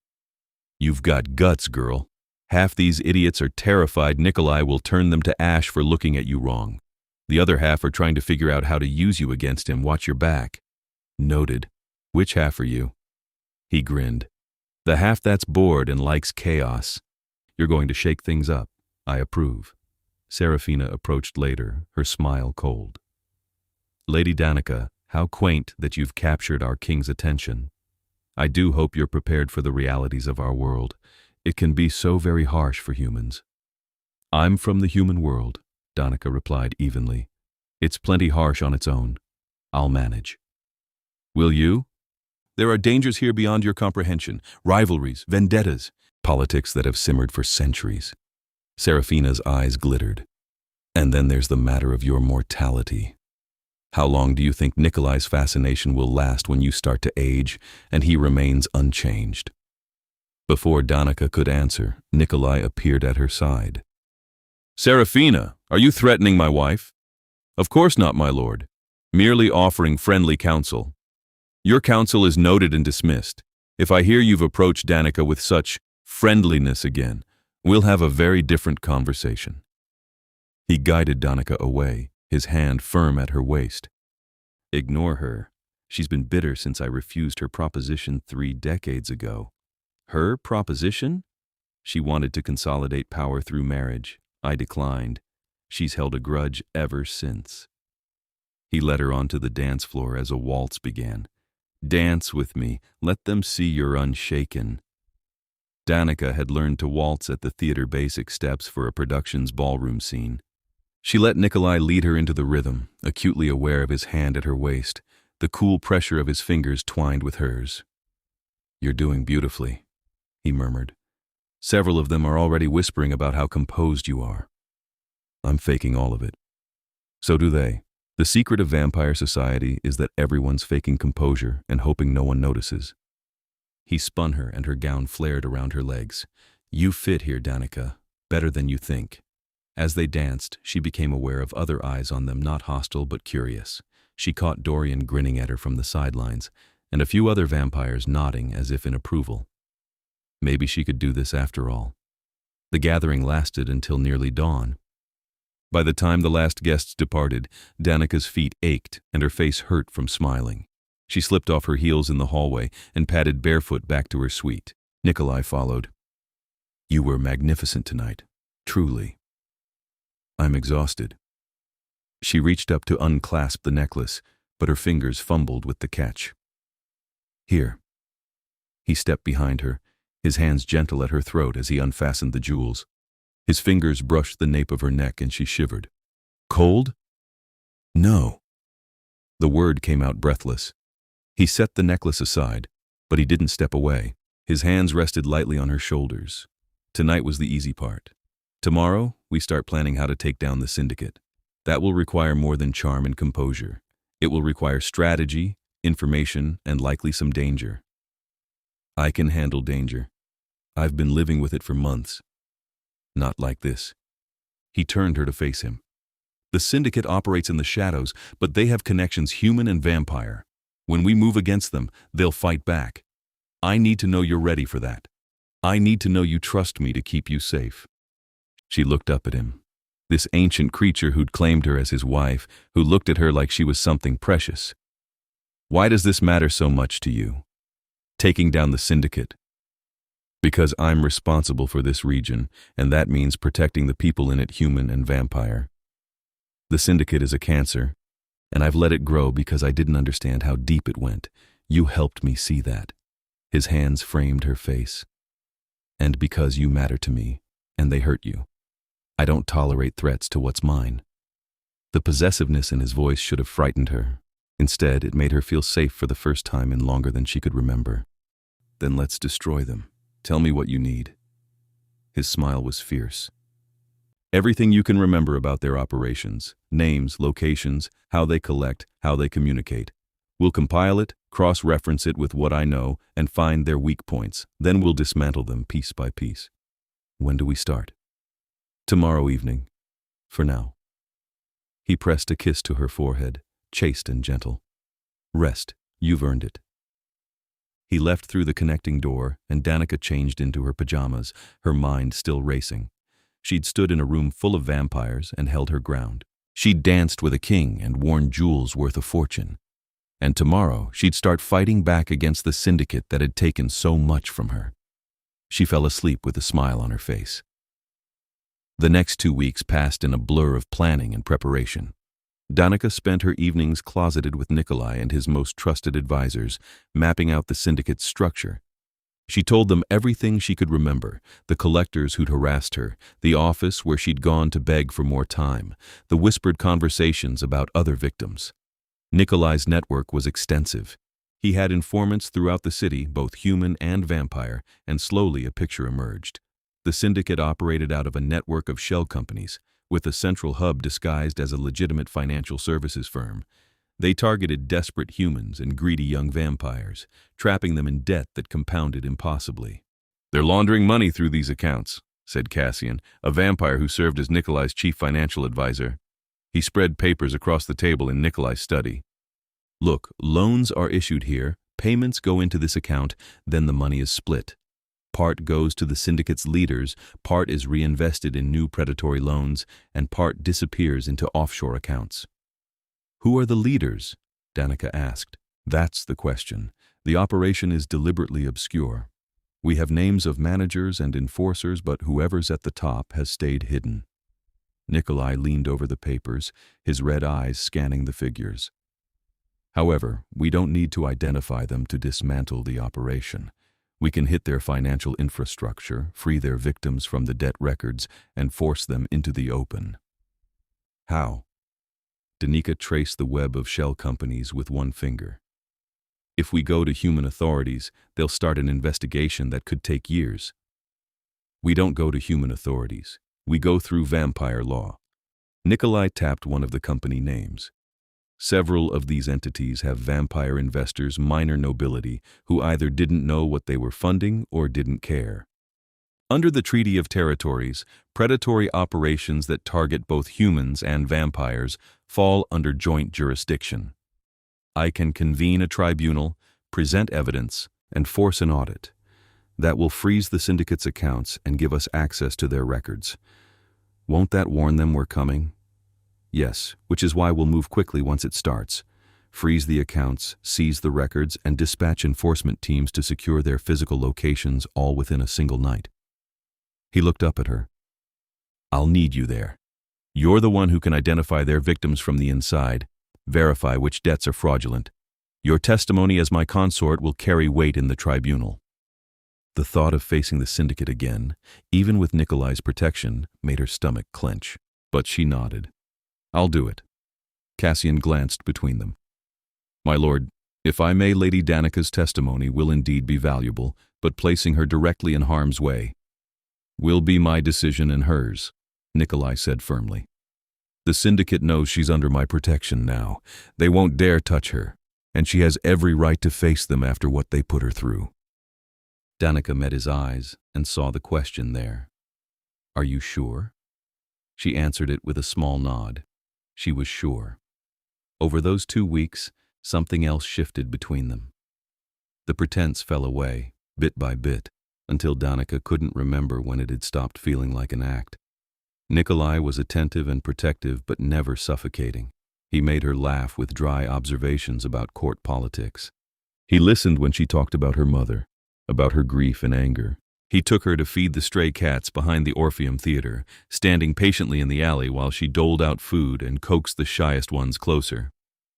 "You've got guts, girl. Half these idiots are terrified Nikolai will turn them to ash for looking at you wrong. The other half are trying to figure out how to use you against him. Watch your back." "Noted. Which half are you?" He grinned. "The half that's bored and likes chaos. You're going to shake things up. I approve." Serafina approached later, her smile cold. "Lady Danika, how quaint that you've captured our king's attention. I do hope you're prepared for the realities of our world. It can be so very harsh for humans." "I'm from the human world," Danika replied evenly. "It's plenty harsh on its own. I'll manage." "Will you?" "There are dangers here beyond your comprehension. Rivalries, vendettas, politics that have simmered for centuries." Serafina's eyes glittered. "And then there's the matter of your mortality. How long do you think Nikolai's fascination will last when you start to age and he remains unchanged?" Before Danika could answer, Nikolai appeared at her side. "Serafina, are you threatening my wife?" "Of course not, my lord. Merely offering friendly counsel." "Your counsel is noted and dismissed. If I hear you've approached Danika with such friendliness again, we'll have a very different conversation." He guided Danika away, his hand firm at her waist. "Ignore her. She's been bitter since I refused her proposition 3 decades ago." "Her proposition?" "She wanted to consolidate power through marriage. I declined. She's held a grudge ever since." He led her onto the dance floor as a waltz began. "Dance with me. Let them see you're unshaken." Danika had learned to waltz at the theater basic steps for a production's ballroom scene. She let Nikolai lead her into the rhythm, acutely aware of his hand at her waist, the cool pressure of his fingers twined with hers. "You're doing beautifully," he murmured. "Several of them are already whispering about how composed you are." "I'm faking all of it." So do they. The secret of vampire society is that everyone's faking composure and hoping no one notices. He spun her and her gown flared around her legs. You fit here, Danika, better than you think. As they danced, she became aware of other eyes on them, not hostile but curious. She caught Dorian grinning at her from the sidelines, and a few other vampires nodding as if in approval. Maybe she could do this after all. The gathering lasted until nearly dawn. By the time the last guests departed, Danika's feet ached and her face hurt from smiling. She slipped off her heels in the hallway and padded barefoot back to her suite. Nikolai followed. You were magnificent tonight, truly. I'm exhausted. She reached up to unclasp the necklace, but her fingers fumbled with the catch. Here. He stepped behind her, his hands gentle at her throat as he unfastened the jewels. His fingers brushed the nape of her neck and she shivered. Cold? No. The word came out breathless. He set the necklace aside, but he didn't step away. His hands rested lightly on her shoulders. Tonight was the easy part. Tomorrow, we start planning how to take down the syndicate. That will require more than charm and composure. It will require strategy, information, and likely some danger. I can handle danger. I've been living with it for months. Not like this. He turned her to face him. The syndicate operates in the shadows, but they have connections human and vampire. When we move against them, they'll fight back. I need to know you're ready for that. I need to know you trust me to keep you safe. She looked up at him. This ancient creature who'd claimed her as his wife, who looked at her like she was something precious. Why does this matter so much to you? Taking down the syndicate. Because I'm responsible for this region, and that means protecting the people in it, human and vampire. The syndicate is a cancer, and I've let it grow because I didn't understand how deep it went. You helped me see that. His hands framed her face. And because you matter to me, and they hurt you. I don't tolerate threats to what's mine. The possessiveness in his voice should have frightened her. Instead, it made her feel safe for the first time in longer than she could remember. Then let's destroy them. Tell me what you need. His smile was fierce. Everything you can remember about their operations, names, locations, how they collect, how they communicate. We'll compile it, cross-reference it with what I know, and find their weak points. Then we'll dismantle them piece by piece. When do we start? Tomorrow evening. For now. He pressed a kiss to her forehead, chaste and gentle. Rest, you've earned it. He left through the connecting door, and Danika changed into her pajamas, her mind still racing. She'd stood in a room full of vampires and held her ground. She'd danced with a king and worn jewels worth a fortune. And tomorrow, she'd start fighting back against the syndicate that had taken so much from her. She fell asleep with a smile on her face. The next 2 weeks passed in a blur of planning and preparation. Danika spent her evenings closeted with Nikolai and his most trusted advisors, mapping out the syndicate's structure. She told them everything she could remember, the collectors who'd harassed her, the office where she'd gone to beg for more time, the whispered conversations about other victims. Nikolai's network was extensive. He had informants throughout the city, both human and vampire, and slowly a picture emerged. The syndicate operated out of a network of shell companies, with a central hub disguised as a legitimate financial services firm. They targeted desperate humans and greedy young vampires, trapping them in debt that compounded impossibly. They're laundering money through these accounts, said Cassian, a vampire who served as Nikolai's chief financial advisor. He spread papers across the table in Nikolai's study. Look, loans are issued here, payments go into this account, then the money is split. Part goes to the syndicate's leaders, part is reinvested in new predatory loans, and part disappears into offshore accounts. Who are the leaders? Danika asked. That's the question. The operation is deliberately obscure. We have names of managers and enforcers, but whoever's at the top has stayed hidden. Nikolai leaned over the papers, his red eyes scanning the figures. However, we don't need to identify them to dismantle the operation. We can hit their financial infrastructure, free their victims from the debt records, and force them into the open. How? Danika traced the web of shell companies with one finger. If we go to human authorities, they'll start an investigation that could take years. We don't go to human authorities. We go through vampire law. Nikolai tapped one of the company names. Several of these entities have vampire investors, minor nobility, who either didn't know what they were funding or didn't care. Under the Treaty of Territories, predatory operations that target both humans and vampires fall under joint jurisdiction. I can convene a tribunal, present evidence, and force an audit. That will freeze the syndicate's accounts and give us access to their records. Won't that warn them we're coming? Yes, which is why we'll move quickly once it starts. Freeze the accounts, seize the records, and dispatch enforcement teams to secure their physical locations all within a single night. He looked up at her. I'll need you there. You're the one who can identify their victims from the inside, verify which debts are fraudulent. Your testimony as my consort will carry weight in the tribunal. The thought of facing the syndicate again, even with Nikolai's protection, made her stomach clench. But she nodded. I'll do it. Cassian glanced between them. My lord, if I may, Lady Danika's testimony will indeed be valuable, but placing her directly in harm's way will be my decision and hers, Nikolai said firmly. The syndicate knows she's under my protection now. They won't dare touch her, and she has every right to face them after what they put her through. Danika met his eyes and saw the question there. Are you sure? She answered it with a small nod. She was sure. Over those 2 weeks, something else shifted between them. The pretense fell away, bit by bit, until Danika couldn't remember when it had stopped feeling like an act. Nikolai was attentive and protective, but never suffocating. He made her laugh with dry observations about court politics. He listened when she talked about her mother, about her grief and anger. He took her to feed the stray cats behind the Orpheum Theater, standing patiently in the alley while she doled out food and coaxed the shyest ones closer.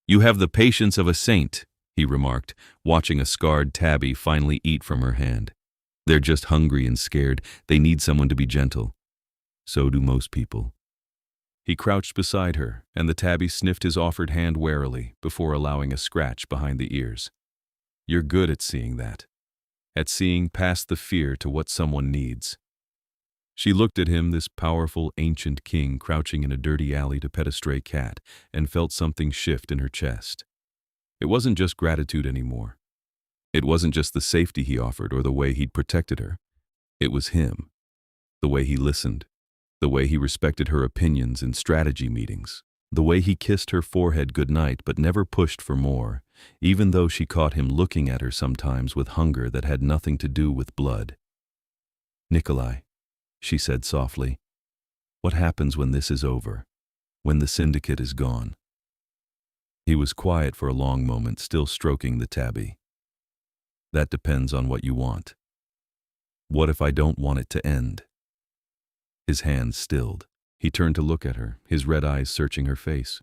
You have the patience of a saint, he remarked, watching a scarred tabby finally eat from her hand. They're just hungry and scared. They need someone to be gentle. So do most people. He crouched beside her, and the tabby sniffed his offered hand warily before allowing a scratch behind the ears. You're good at seeing that. At seeing past the fear to what someone needs. She looked at him, this powerful, ancient king crouching in a dirty alley to pet a stray cat, and felt something shift in her chest. It wasn't just gratitude anymore. It wasn't just the safety he offered or the way he'd protected her. It was him. The way he listened. The way he respected her opinions in strategy meetings. The way he kissed her forehead goodnight but never pushed for more, even though she caught him looking at her sometimes with hunger that had nothing to do with blood. Nikolai, she said softly, what happens when this is over? When the syndicate is gone? He was quiet for a long moment, still stroking the tabby. That depends on what you want. What if I don't want it to end? His hands stilled. He turned to look at her, his red eyes searching her face.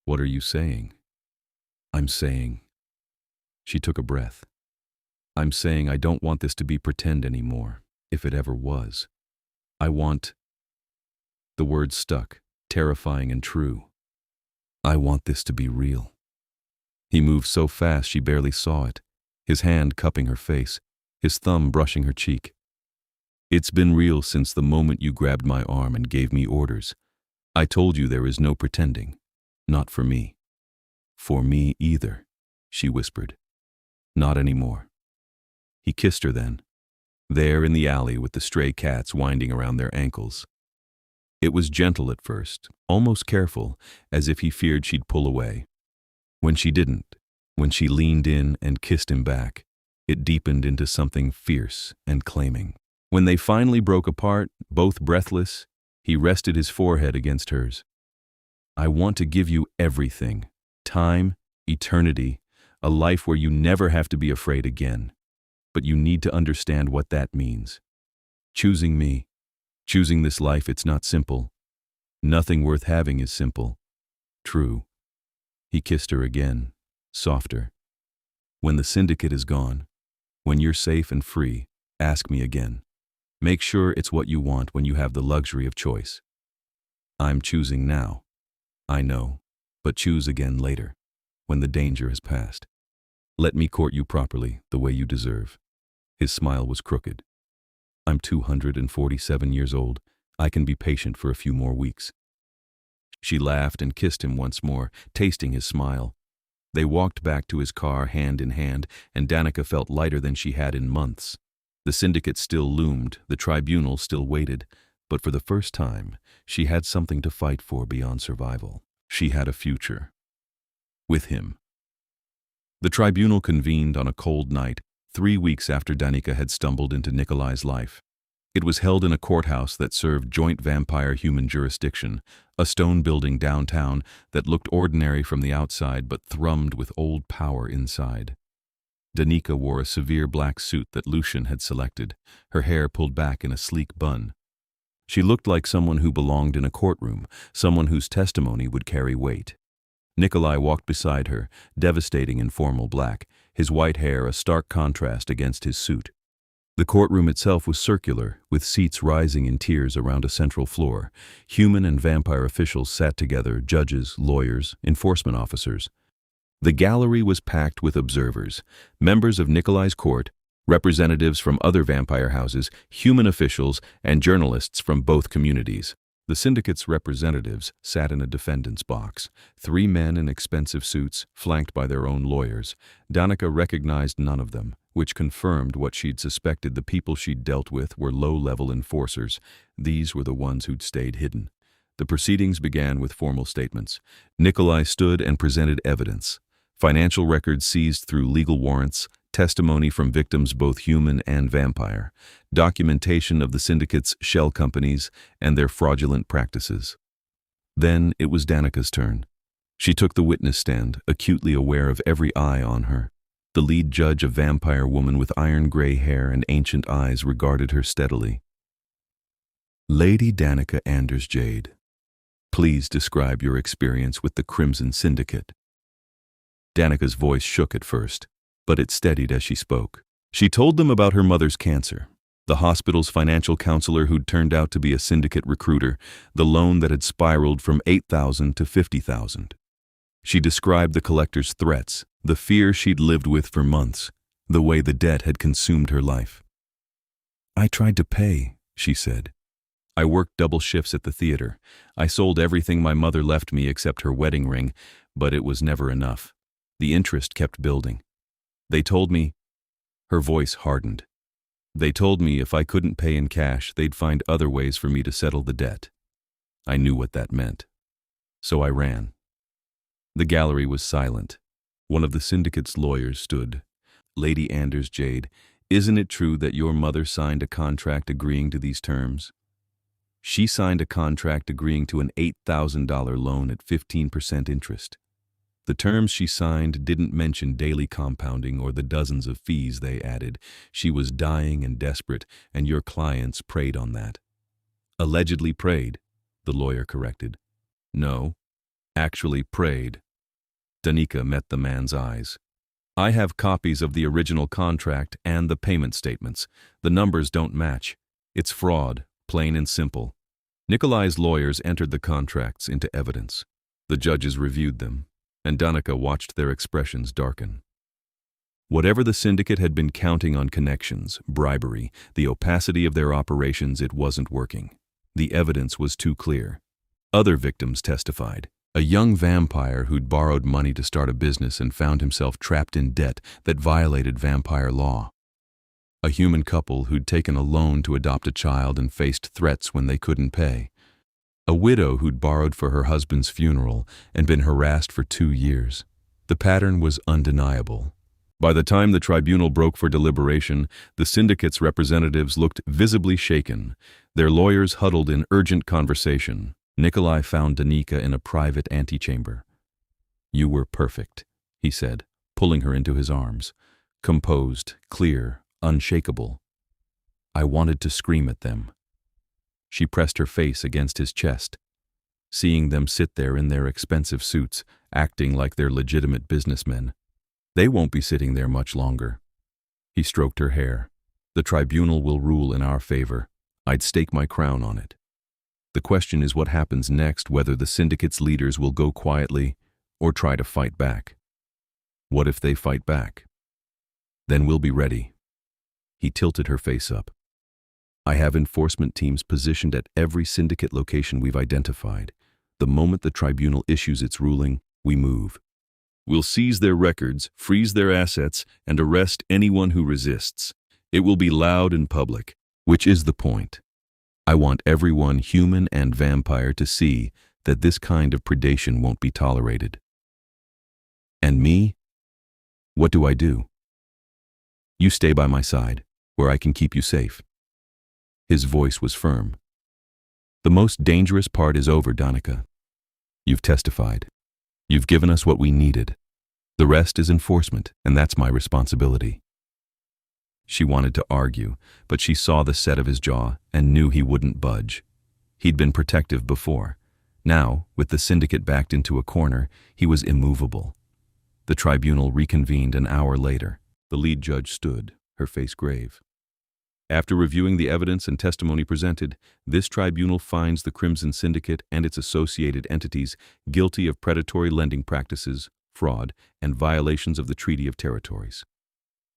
What are you saying? I'm saying. She took a breath. I'm saying I don't want this to be pretend anymore, if it ever was. I want. The words stuck, terrifying and true. I want this to be real. He moved so fast she barely saw it, his hand cupping her face, his thumb brushing her cheek. It's been real since the moment you grabbed my arm and gave me orders. I told you there is no pretending. Not for me. For me either, she whispered. Not anymore. He kissed her then, there in the alley with the stray cats winding around their ankles. It was gentle at first, almost careful, as if he feared she'd pull away. When she didn't, when she leaned in and kissed him back, it deepened into something fierce and claiming. When they finally broke apart, both breathless, he rested his forehead against hers. I want to give you everything. Time, eternity, a life where you never have to be afraid again. But you need to understand what that means. Choosing me, choosing this life, it's not simple. Nothing worth having is simple. True. He kissed her again, softer. When the syndicate is gone, when you're safe and free, ask me again. Make sure it's what you want when you have the luxury of choice. I'm choosing now. I know, but choose again later, when the danger has passed. Let me court you properly, the way you deserve. His smile was crooked. I'm 247 years old. I can be patient for a few more weeks. She laughed and kissed him once more, tasting his smile. They walked back to his car hand in hand, and Danika felt lighter than she had in months. The syndicate still loomed, the tribunal still waited, but for the first time, she had something to fight for beyond survival. She had a future. With him. The tribunal convened on a cold night, 3 weeks after Danika had stumbled into Nikolai's life. It was held in a courthouse that served joint vampire-human jurisdiction, a stone building downtown that looked ordinary from the outside but thrummed with old power inside. Danika wore a severe black suit that Lucian had selected, her hair pulled back in a sleek bun. She looked like someone who belonged in a courtroom, someone whose testimony would carry weight. Nikolai walked beside her, devastating in formal black, his white hair a stark contrast against his suit. The courtroom itself was circular, with seats rising in tiers around a central floor. Human and vampire officials sat together, judges, lawyers, enforcement officers. The gallery was packed with observers, members of Nikolai's court, representatives from other vampire houses, human officials, and journalists from both communities. The syndicate's representatives sat in a defendant's box, 3 men in expensive suits, flanked by their own lawyers. Danika recognized none of them, which confirmed what she'd suspected. The people she'd dealt with were low-level enforcers. These were the ones who'd stayed hidden. The proceedings began with formal statements. Nikolai stood and presented evidence. Financial records seized through legal warrants, testimony from victims both human and vampire, documentation of the syndicate's shell companies and their fraudulent practices. Then it was Danika's turn. She took the witness stand, acutely aware of every eye on her. The lead judge, a vampire woman with iron-gray hair and ancient eyes, regarded her steadily. "Lady Danika Nightshade, please describe your experience with the Crimson Syndicate." Danika's voice shook at first, but it steadied as she spoke. She told them about her mother's cancer, the hospital's financial counselor who'd turned out to be a syndicate recruiter, the loan that had spiraled from $8,000 to $50,000. She described the collector's threats, the fear she'd lived with for months, the way the debt had consumed her life. "I tried to pay," she said. "I worked double shifts at the theater. I sold everything my mother left me except her wedding ring, but it was never enough. The interest kept building. They told me," her voice hardened, "they told me if I couldn't pay in cash, they'd find other ways for me to settle the debt. I knew what that meant. So I ran." The gallery was silent. One of the syndicate's lawyers stood. "Lady Nightshade, isn't it true that your mother signed a contract agreeing to these terms?" "She signed a contract agreeing to an $8,000 loan at 15% interest. The terms she signed didn't mention daily compounding or the dozens of fees they added. She was dying and desperate, and your clients preyed on that." "Allegedly preyed," the lawyer corrected. "No, actually preyed." Danika met the man's eyes. "I have copies of the original contract and the payment statements. The numbers don't match. It's fraud, plain and simple." Nikolai's lawyers entered the contracts into evidence. The judges reviewed them, and Danika watched their expressions darken. Whatever the syndicate had been counting on, connections, bribery, the opacity of their operations, it wasn't working. The evidence was too clear. Other victims testified. A young vampire who'd borrowed money to start a business and found himself trapped in debt that violated vampire law. A human couple who'd taken a loan to adopt a child and faced threats when they couldn't pay. A widow who'd borrowed for her husband's funeral and been harassed for 2 years. The pattern was undeniable. By the time the tribunal broke for deliberation, the syndicate's representatives looked visibly shaken. Their lawyers huddled in urgent conversation. Nikolai found Danika in a private antechamber. "You were perfect," he said, pulling her into his arms. Composed, clear, unshakable. "I wanted to scream at them." She pressed her face against his chest. Seeing them sit there in their expensive suits, acting like they're legitimate businessmen. They won't be sitting there much longer. He stroked her hair. "The tribunal will rule in our favor. I'd stake my crown on it. The question is what happens next, whether the syndicate's leaders will go quietly or try to fight back. What if they fight back? Then we'll be ready." He tilted her face up. "I have enforcement teams positioned at every syndicate location we've identified. The moment the tribunal issues its ruling, we move. We'll seize their records, freeze their assets, and arrest anyone who resists. It will be loud and public, which is the point. I want everyone, human and vampire, to see that this kind of predation won't be tolerated. And me? What do I do? You stay by my side, where I can keep you safe. His voice was firm. The most dangerous part is over, Danika. You've testified. You've given us what we needed. The rest is enforcement, and that's my responsibility. She wanted to argue, but she saw the set of his jaw and knew he wouldn't budge. He'd been protective before. Now, with the syndicate backed into a corner, he was immovable. The tribunal reconvened an hour later. The lead judge stood, her face grave. After reviewing the evidence and testimony presented, this tribunal finds the Crimson Syndicate and its associated entities guilty of predatory lending practices, fraud, and violations of the Treaty of Territories.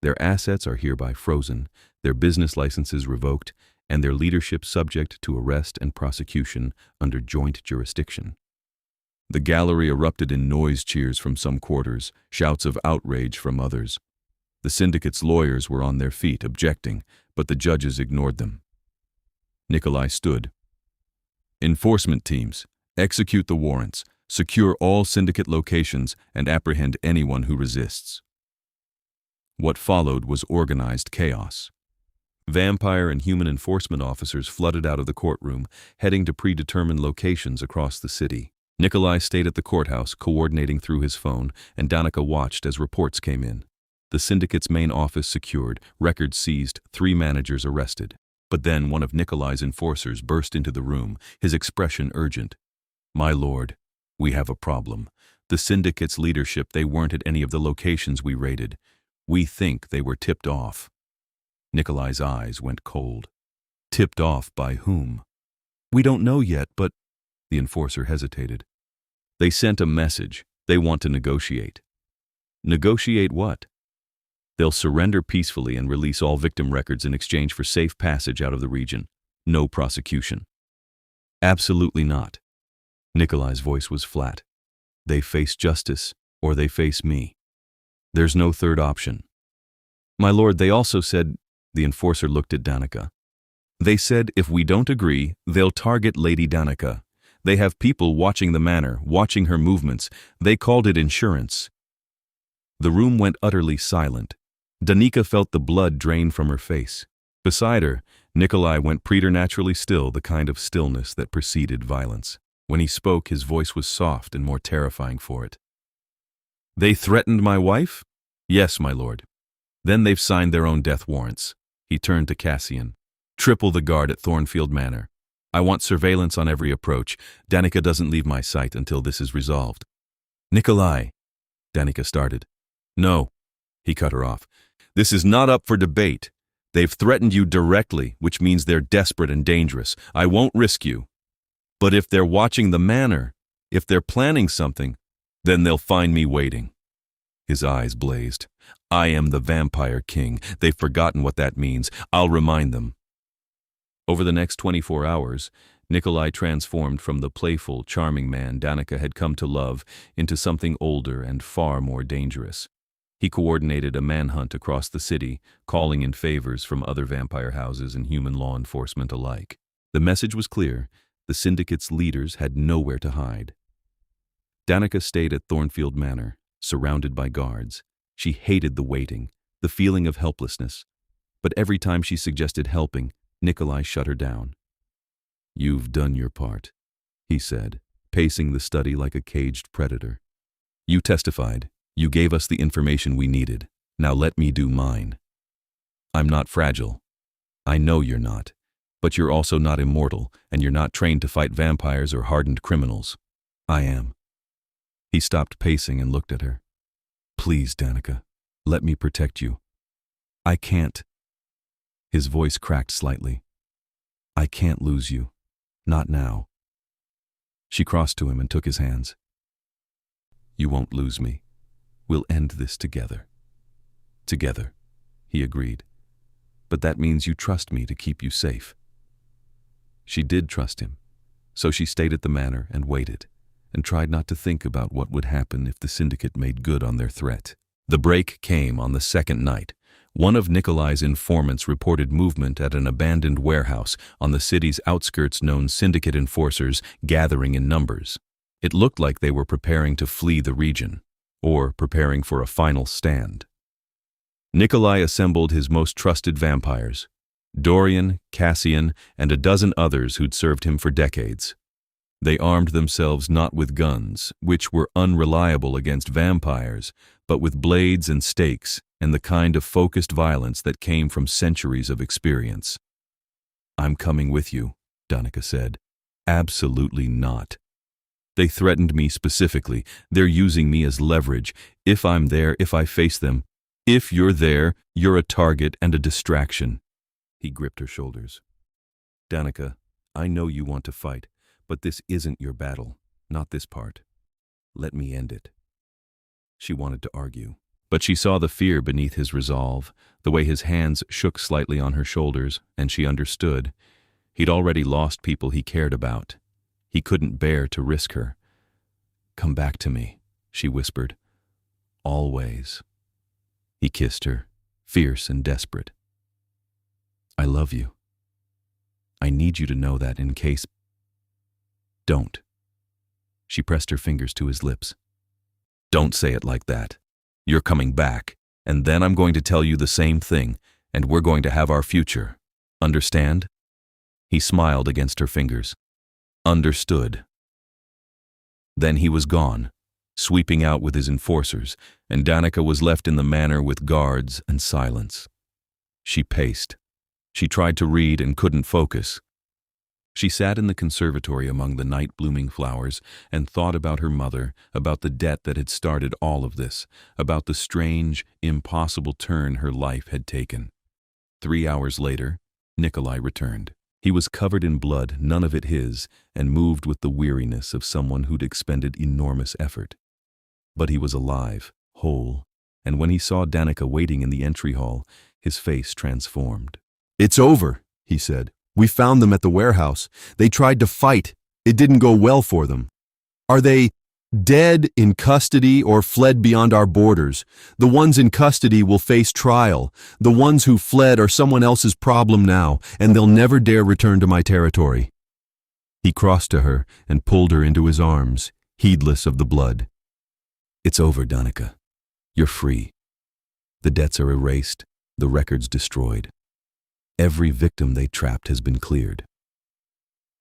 Their assets are hereby frozen, their business licenses revoked, and their leadership subject to arrest and prosecution under joint jurisdiction. The gallery erupted in noise cheers from some quarters, shouts of outrage from others. The syndicate's lawyers were on their feet, objecting, but the judges ignored them. Nikolai stood. Enforcement teams, execute the warrants, secure all syndicate locations, and apprehend anyone who resists. What followed was organized chaos. Vampire and human enforcement officers flooded out of the courtroom, heading to predetermined locations across the city. Nikolai stayed at the courthouse, coordinating through his phone, and Danika watched as reports came in. The syndicate's main office secured, records seized, 3 managers arrested. But then one of Nikolai's enforcers burst into the room, his expression urgent. "My lord, we have a problem. The syndicate's leadership, they weren't at any of the locations we raided. We think they were tipped off." Nikolai's eyes went cold. Tipped off by whom? "We don't know yet, but—" The enforcer hesitated. "They sent a message. They want to negotiate." "Negotiate what?" "They'll surrender peacefully and release all victim records in exchange for safe passage out of the region. No prosecution." "Absolutely not." Nikolai's voice was flat. "They face justice, or they face me. There's no third option." "My lord, they also said—" The enforcer looked at Danika. "They said if we don't agree, they'll target Lady Danika. They have people watching the manor, watching her movements. They called it insurance." The room went utterly silent. Danika felt the blood drain from her face. Beside her, Nikolai went preternaturally still, the kind of stillness that preceded violence. When he spoke, his voice was soft and more terrifying for it. "They threatened my wife?" "Yes, my lord." "Then they've signed their own death warrants." He turned to Cassian. "Triple the guard at Thornfield Manor. I want surveillance on every approach. Danika doesn't leave my sight until this is resolved." "Nikolai," Danika started. "No," he cut her off. "This is not up for debate. They've threatened you directly, which means they're desperate and dangerous. I won't risk you. But if they're watching the manor, if they're planning something, then they'll find me waiting." His eyes blazed. "I am the Vampire King. They've forgotten what that means. I'll remind them." Over the next 24 hours, Nikolai transformed from the playful, charming man Danika had come to love into something older and far more dangerous. He coordinated a manhunt across the city, calling in favors from other vampire houses and human law enforcement alike. The message was clear: the syndicate's leaders had nowhere to hide. Danika stayed at Thornfield Manor, surrounded by guards. She hated the waiting, the feeling of helplessness. But every time she suggested helping, Nikolai shut her down. "You've done your part," he said, pacing the study like a caged predator. "You testified. You gave us the information we needed. Now let me do mine. I'm not fragile. I know you're not. But you're also not immortal, and you're not trained to fight vampires or hardened criminals. I am." He stopped pacing and looked at her. "Please, Danika, let me protect you. I can't." His voice cracked slightly. "I can't lose you. Not now." She crossed to him and took his hands. "You won't lose me. We'll end this together." "Together," he agreed. "But that means you trust me to keep you safe." She did trust him. So she stayed at the manor and waited, and tried not to think about what would happen if the syndicate made good on their threat. The break came on the second night. One of Nikolai's informants reported movement at an abandoned warehouse on the city's outskirts, known syndicate enforcers gathering in numbers. It looked like they were preparing to flee the region, or preparing for a final stand. Nikolai assembled his most trusted vampires, Dorian, Cassian, and a dozen others who'd served him for decades. They armed themselves not with guns, which were unreliable against vampires, but with blades and stakes and the kind of focused violence that came from centuries of experience. "I'm coming with you," Danika said. "Absolutely not. They threatened me specifically. They're using me as leverage. If I'm there, if I face them, if you're there, you're a target and a distraction." He gripped her shoulders. "Danika, I know you want to fight, but this isn't your battle, not this part. Let me end it." She wanted to argue, but she saw the fear beneath his resolve, the way his hands shook slightly on her shoulders, and she understood. He'd already lost people he cared about. He couldn't bear to risk her. "Come back to me," she whispered. "Always." He kissed her, fierce and desperate. "I love you. I need you to know that in case—" "Don't." She pressed her fingers to his lips. "Don't say it like that. You're coming back, and then I'm going to tell you the same thing, and we're going to have our future. Understand?" He smiled against her fingers. "Understood." Then he was gone, sweeping out with his enforcers, and Danika was left in the manor with guards and silence. She paced. She tried to read and couldn't focus. She sat in the conservatory among the night-blooming flowers and thought about her mother, about the debt that had started all of this, about the strange, impossible turn her life had taken. 3 hours later, Nikolai returned. He was covered in blood, none of it his, and moved with the weariness of someone who'd expended enormous effort. But he was alive, whole, and when he saw Danika waiting in the entry hall, his face transformed. "It's over," he said. "We found them at the warehouse. They tried to fight. It didn't go well for them. Are they dead, in custody, or fled beyond our borders? The ones in custody will face trial. The ones who fled are someone else's problem now, and they'll never dare return to my territory." He crossed to her and pulled her into his arms, heedless of the blood. "It's over, Danika. You're free. The debts are erased, the records destroyed. Every victim they trapped has been cleared."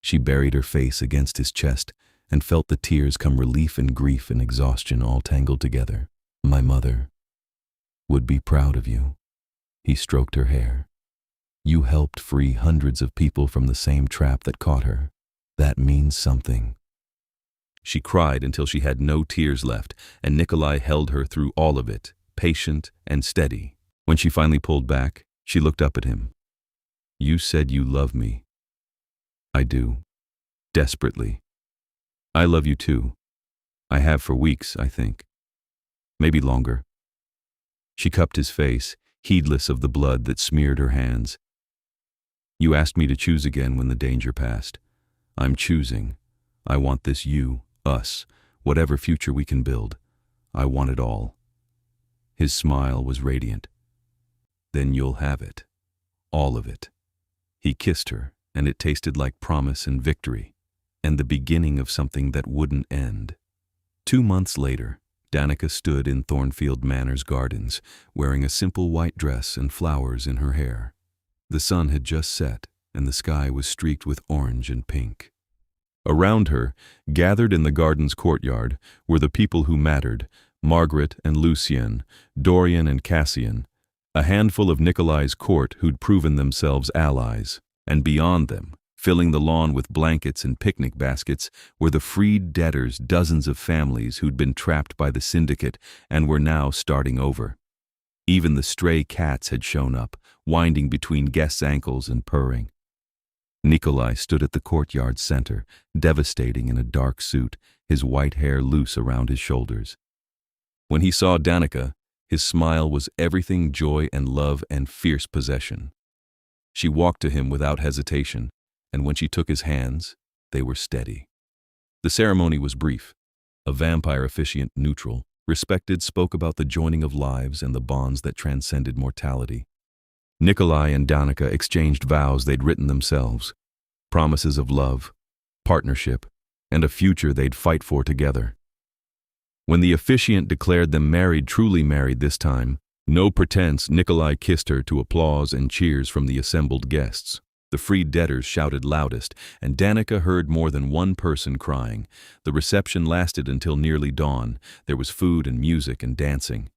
She buried her face against his chest and felt the tears come, relief and grief and exhaustion all tangled together. "My mother would be proud of you." He stroked her hair. "You helped free hundreds of people from the same trap that caught her. That means something." She cried until she had no tears left, and Nikolai held her through all of it, patient and steady. When she finally pulled back, she looked up at him. "You said you love me." "I do. Desperately. I love you too. I have for weeks, I think. Maybe longer." She cupped his face, heedless of the blood that smeared her hands. "You asked me to choose again when the danger passed. I'm choosing. I want this you, us, whatever future we can build. I want it all." His smile was radiant. "Then you'll have it. All of it." He kissed her, and it tasted like promise and victory, and the beginning of something that wouldn't end. 2 months later, Danika stood in Thornfield Manor's gardens, wearing a simple white dress and flowers in her hair. The sun had just set, and the sky was streaked with orange and pink. Around her, gathered in the garden's courtyard, were the people who mattered: Margaret and Lucien, Dorian and Cassian, a handful of Nikolai's court who'd proven themselves allies, and beyond them, filling the lawn with blankets and picnic baskets, were the freed debtors, dozens of families who'd been trapped by the syndicate and were now starting over. Even the stray cats had shown up, winding between guests' ankles and purring. Nikolai stood at the courtyard's center, devastating in a dark suit, his white hair loose around his shoulders. When he saw Danika, his smile was everything joy and love and fierce possession. She walked to him without hesitation, and when she took his hands, they were steady. The ceremony was brief. A vampire officiant, neutral, respected, spoke about the joining of lives and the bonds that transcended mortality. Nikolai and Danika exchanged vows they'd written themselves, promises of love, partnership, and a future they'd fight for together. When the officiant declared them married, truly married this time, no pretense, Nikolai kissed her to applause and cheers from the assembled guests. The freed debtors shouted loudest, and Danika heard more than one person crying. The reception lasted until nearly dawn. There was food and music and dancing.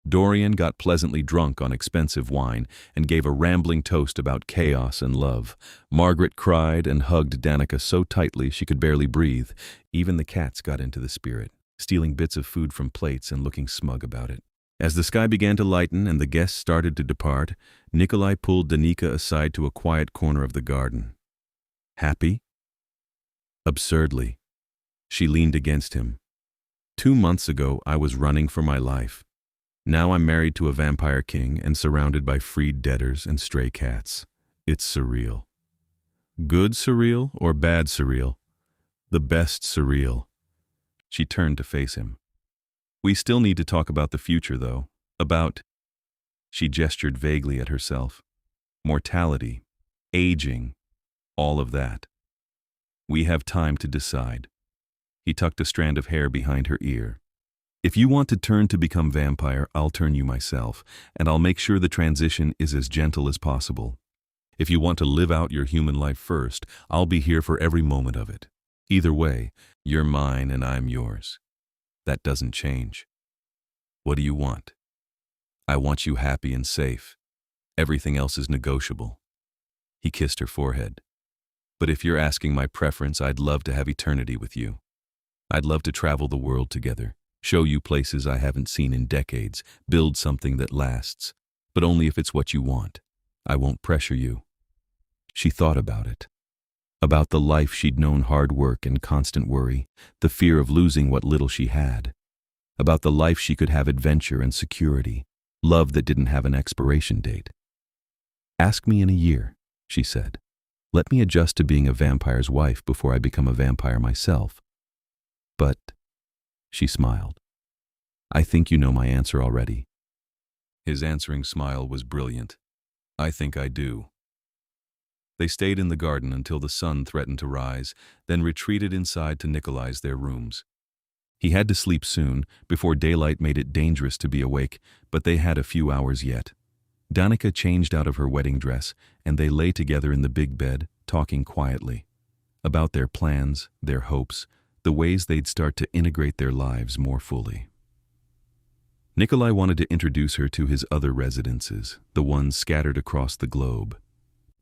Dorian got pleasantly drunk on expensive wine and gave a rambling toast about chaos and love. Margaret cried and hugged Danika so tightly she could barely breathe. Even the cats got into the spirit, stealing bits of food from plates and looking smug about it. As the sky began to lighten and the guests started to depart, Nikolai pulled Danika aside to a quiet corner of the garden. Happy? Absurdly. She leaned against him. 2 months ago, I was running for my life. Now I'm married to a vampire king and surrounded by freed debtors and stray cats. It's surreal. Good surreal or bad surreal? The best surreal. She turned to face him. We still need to talk about the future, though. About... She gestured vaguely at herself. Mortality, aging, all of that. We have time to decide. He tucked a strand of hair behind her ear. If you want to turn to become vampire, I'll turn you myself, and I'll make sure the transition is as gentle as possible. If you want to live out your human life first, I'll be here for every moment of it. Either way, you're mine and I'm yours. That doesn't change. What do you want? I want you happy and safe. Everything else is negotiable. He kissed her forehead. But if you're asking my preference, I'd love to have eternity with you. I'd love to travel the world together, show you places I haven't seen in decades, build something that lasts, but only if it's what you want. I won't pressure you. She thought about it. About the life she'd known, hard work and constant worry, the fear of losing what little she had. About the life she could have, adventure and security, love that didn't have an expiration date. Ask me in a year, she said. Let me adjust to being a vampire's wife before I become a vampire myself. But, she smiled, I think you know my answer already. His answering smile was brilliant. I think I do. They stayed in the garden until the sun threatened to rise, then retreated inside to Nikolai's their rooms. He had to sleep soon, before daylight made it dangerous to be awake, but they had a few hours yet. Danika changed out of her wedding dress, and they lay together in the big bed, talking quietly. About their plans, their hopes, the ways they'd start to integrate their lives more fully. Nikolai wanted to introduce her to his other residences, the ones scattered across the globe.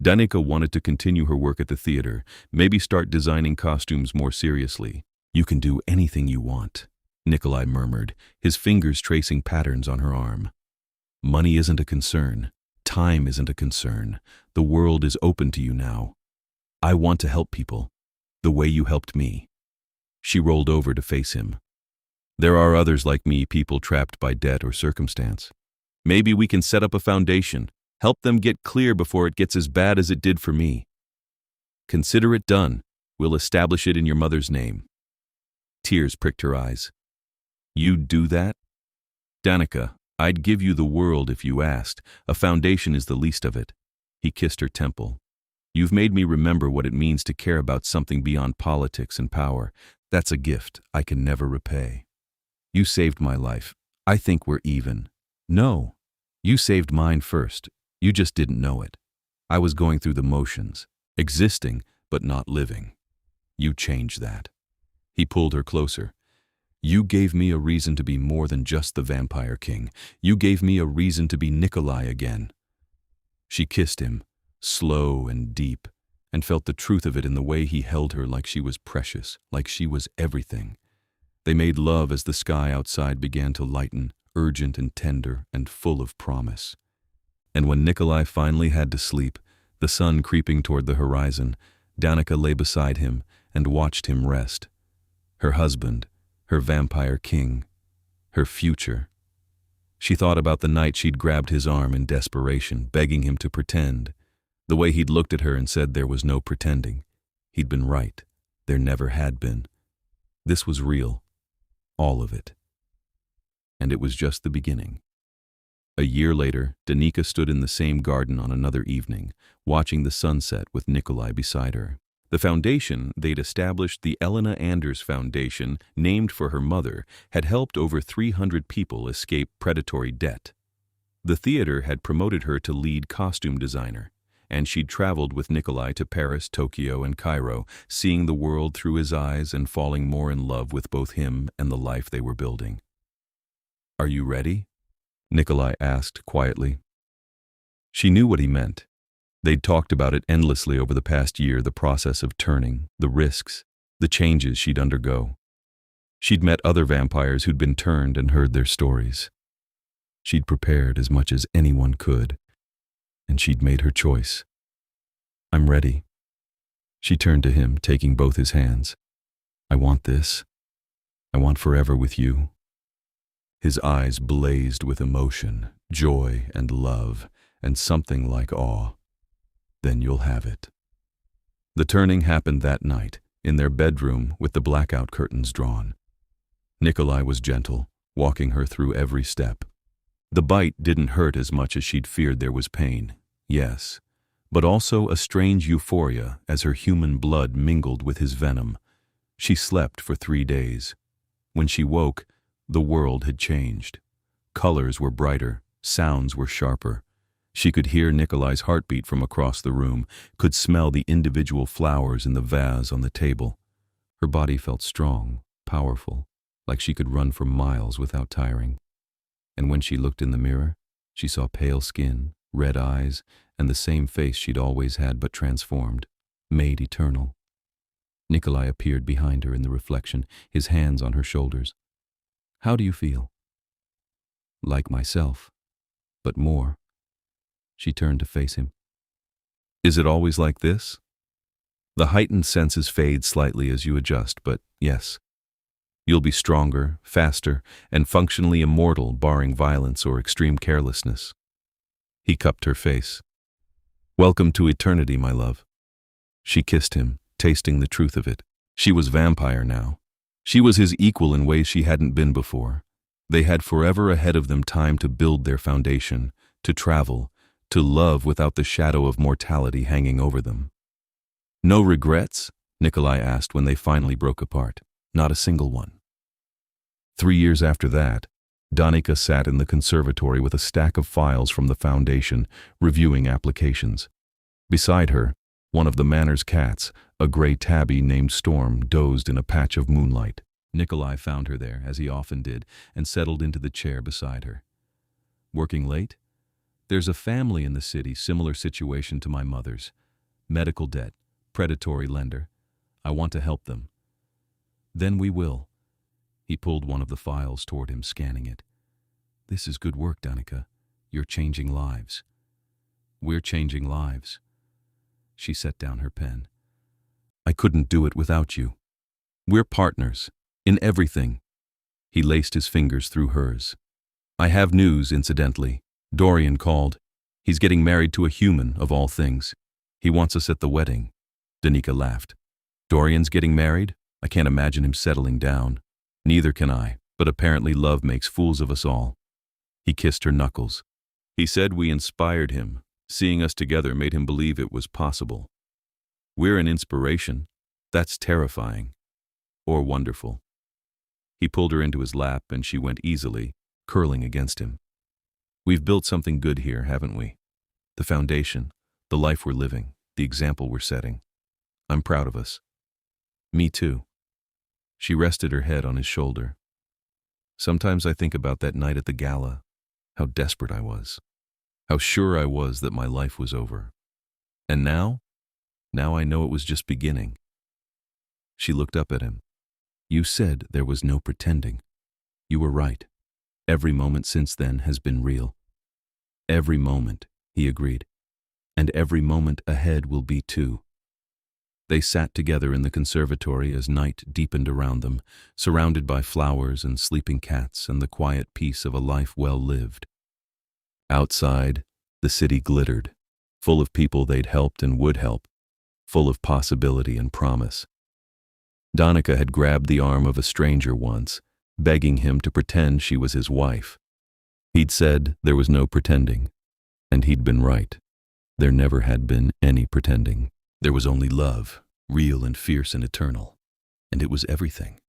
Danika wanted to continue her work at the theater, maybe start designing costumes more seriously. You can do anything you want, Nikolai murmured, his fingers tracing patterns on her arm. Money isn't a concern. Time isn't a concern. The world is open to you now. I want to help people, the way you helped me. She rolled over to face him. There are others like me, people trapped by debt or circumstance. Maybe we can set up a foundation. Help them get clear before it gets as bad as it did for me. Consider it done. We'll establish it in your mother's name. Tears pricked her eyes. You'd do that? Danika, I'd give you the world if you asked. A foundation is the least of it. He kissed her temple. You've made me remember what it means to care about something beyond politics and power. That's a gift I can never repay. You saved my life. I think we're even. No, you saved mine first. You just didn't know it. I was going through the motions, existing but not living. You changed that. He pulled her closer. You gave me a reason to be more than just the vampire king. You gave me a reason to be Nikolai again. She kissed him, slow and deep, and felt the truth of it in the way he held her, like she was precious, like she was everything. They made love as the sky outside began to lighten, urgent and tender and full of promise. And when Nikolai finally had to sleep, the sun creeping toward the horizon, Danika lay beside him and watched him rest. Her husband, her vampire king, her future. She thought about the night she'd grabbed his arm in desperation, begging him to pretend. The way he'd looked at her and said there was no pretending. He'd been right. There never had been. This was real. All of it. And it was just the beginning. A year later, Danika stood in the same garden on another evening, watching the sunset with Nikolai beside her. The foundation they'd established, the Elena Anders Foundation, named for her mother, had helped over 300 people escape predatory debt. The theater had promoted her to lead costume designer, and she'd traveled with Nikolai to Paris, Tokyo, and Cairo, seeing the world through his eyes and falling more in love with both him and the life they were building. "Are you ready?" Nikolai asked quietly. She knew what he meant. They'd talked about it endlessly over the past year, the process of turning, the risks, the changes she'd undergo. She'd met other vampires who'd been turned and heard their stories. She'd prepared as much as anyone could, and she'd made her choice. "I'm ready." She turned to him, taking both his hands. "I want this. I want forever with you." His eyes blazed with emotion, joy and love, and something like awe. "Then you'll have it." The turning happened that night, in their bedroom with the blackout curtains drawn. Nikolai was gentle, walking her through every step. The bite didn't hurt as much as she'd feared. There was pain, yes, but also a strange euphoria as her human blood mingled with his venom. She slept for 3 days. When she woke, the world had changed. Colors were brighter, sounds were sharper. She could hear Nikolai's heartbeat from across the room, could smell the individual flowers in the vase on the table. Her body felt strong, powerful, like she could run for miles without tiring. And when she looked in the mirror, she saw pale skin, red eyes, and the same face she'd always had but transformed, made eternal. Nikolai appeared behind her in the reflection, his hands on her shoulders. "How do you feel?" "Like myself, but more." She turned to face him. "Is it always like this?" "The heightened senses fade slightly as you adjust, but yes. You'll be stronger, faster, and functionally immortal, barring violence or extreme carelessness." He cupped her face. "Welcome to eternity, my love." She kissed him, tasting the truth of it. She was vampire now. She was his equal in ways she hadn't been before. They had forever ahead of them time to build their foundation, to travel, to love without the shadow of mortality hanging over them. "No regrets?" Nikolai asked when they finally broke apart. "Not a single one." 3 years after that, Danika sat in the conservatory with a stack of files from the foundation, reviewing applications. Beside her, one of the manor's cats, a gray tabby named Storm, dozed in a patch of moonlight. Nikolai found her there, as he often did, and settled into the chair beside her. "Working late?" "There's a family in the city, similar situation to my mother's. Medical debt, predatory lender. I want to help them." "Then we will." He pulled one of the files toward him, scanning it. "This is good work, Danika. You're changing lives." "We're changing lives." She set down her pen. "I couldn't do it without you. We're partners, in everything." He laced his fingers through hers. "I have news, incidentally. Dorian called. He's getting married to a human, of all things. He wants us at the wedding." Danika laughed. "Dorian's getting married? I can't imagine him settling down." "Neither can I, but apparently love makes fools of us all." He kissed her knuckles. "He said we inspired him. Seeing us together made him believe it was possible. We're an inspiration. That's terrifying. Or wonderful." He pulled her into his lap and she went easily, curling against him. "We've built something good here, haven't we? The foundation, the life we're living, the example we're setting. I'm proud of us." "Me too." She rested her head on his shoulder. "Sometimes I think about that night at the gala, how desperate I was, how sure I was that my life was over. And now I know it was just beginning." She looked up at him. "You said there was no pretending. You were right. Every moment since then has been real." "Every moment," he agreed. "And every moment ahead will be too." They sat together in the conservatory as night deepened around them, surrounded by flowers and sleeping cats and the quiet peace of a life well lived. Outside, the city glittered, full of people they'd helped and would help, full of possibility and promise. Danika had grabbed the arm of a stranger once, begging him to pretend she was his wife. He'd said there was no pretending, and he'd been right. There never had been any pretending. There was only love, real and fierce and eternal, and it was everything.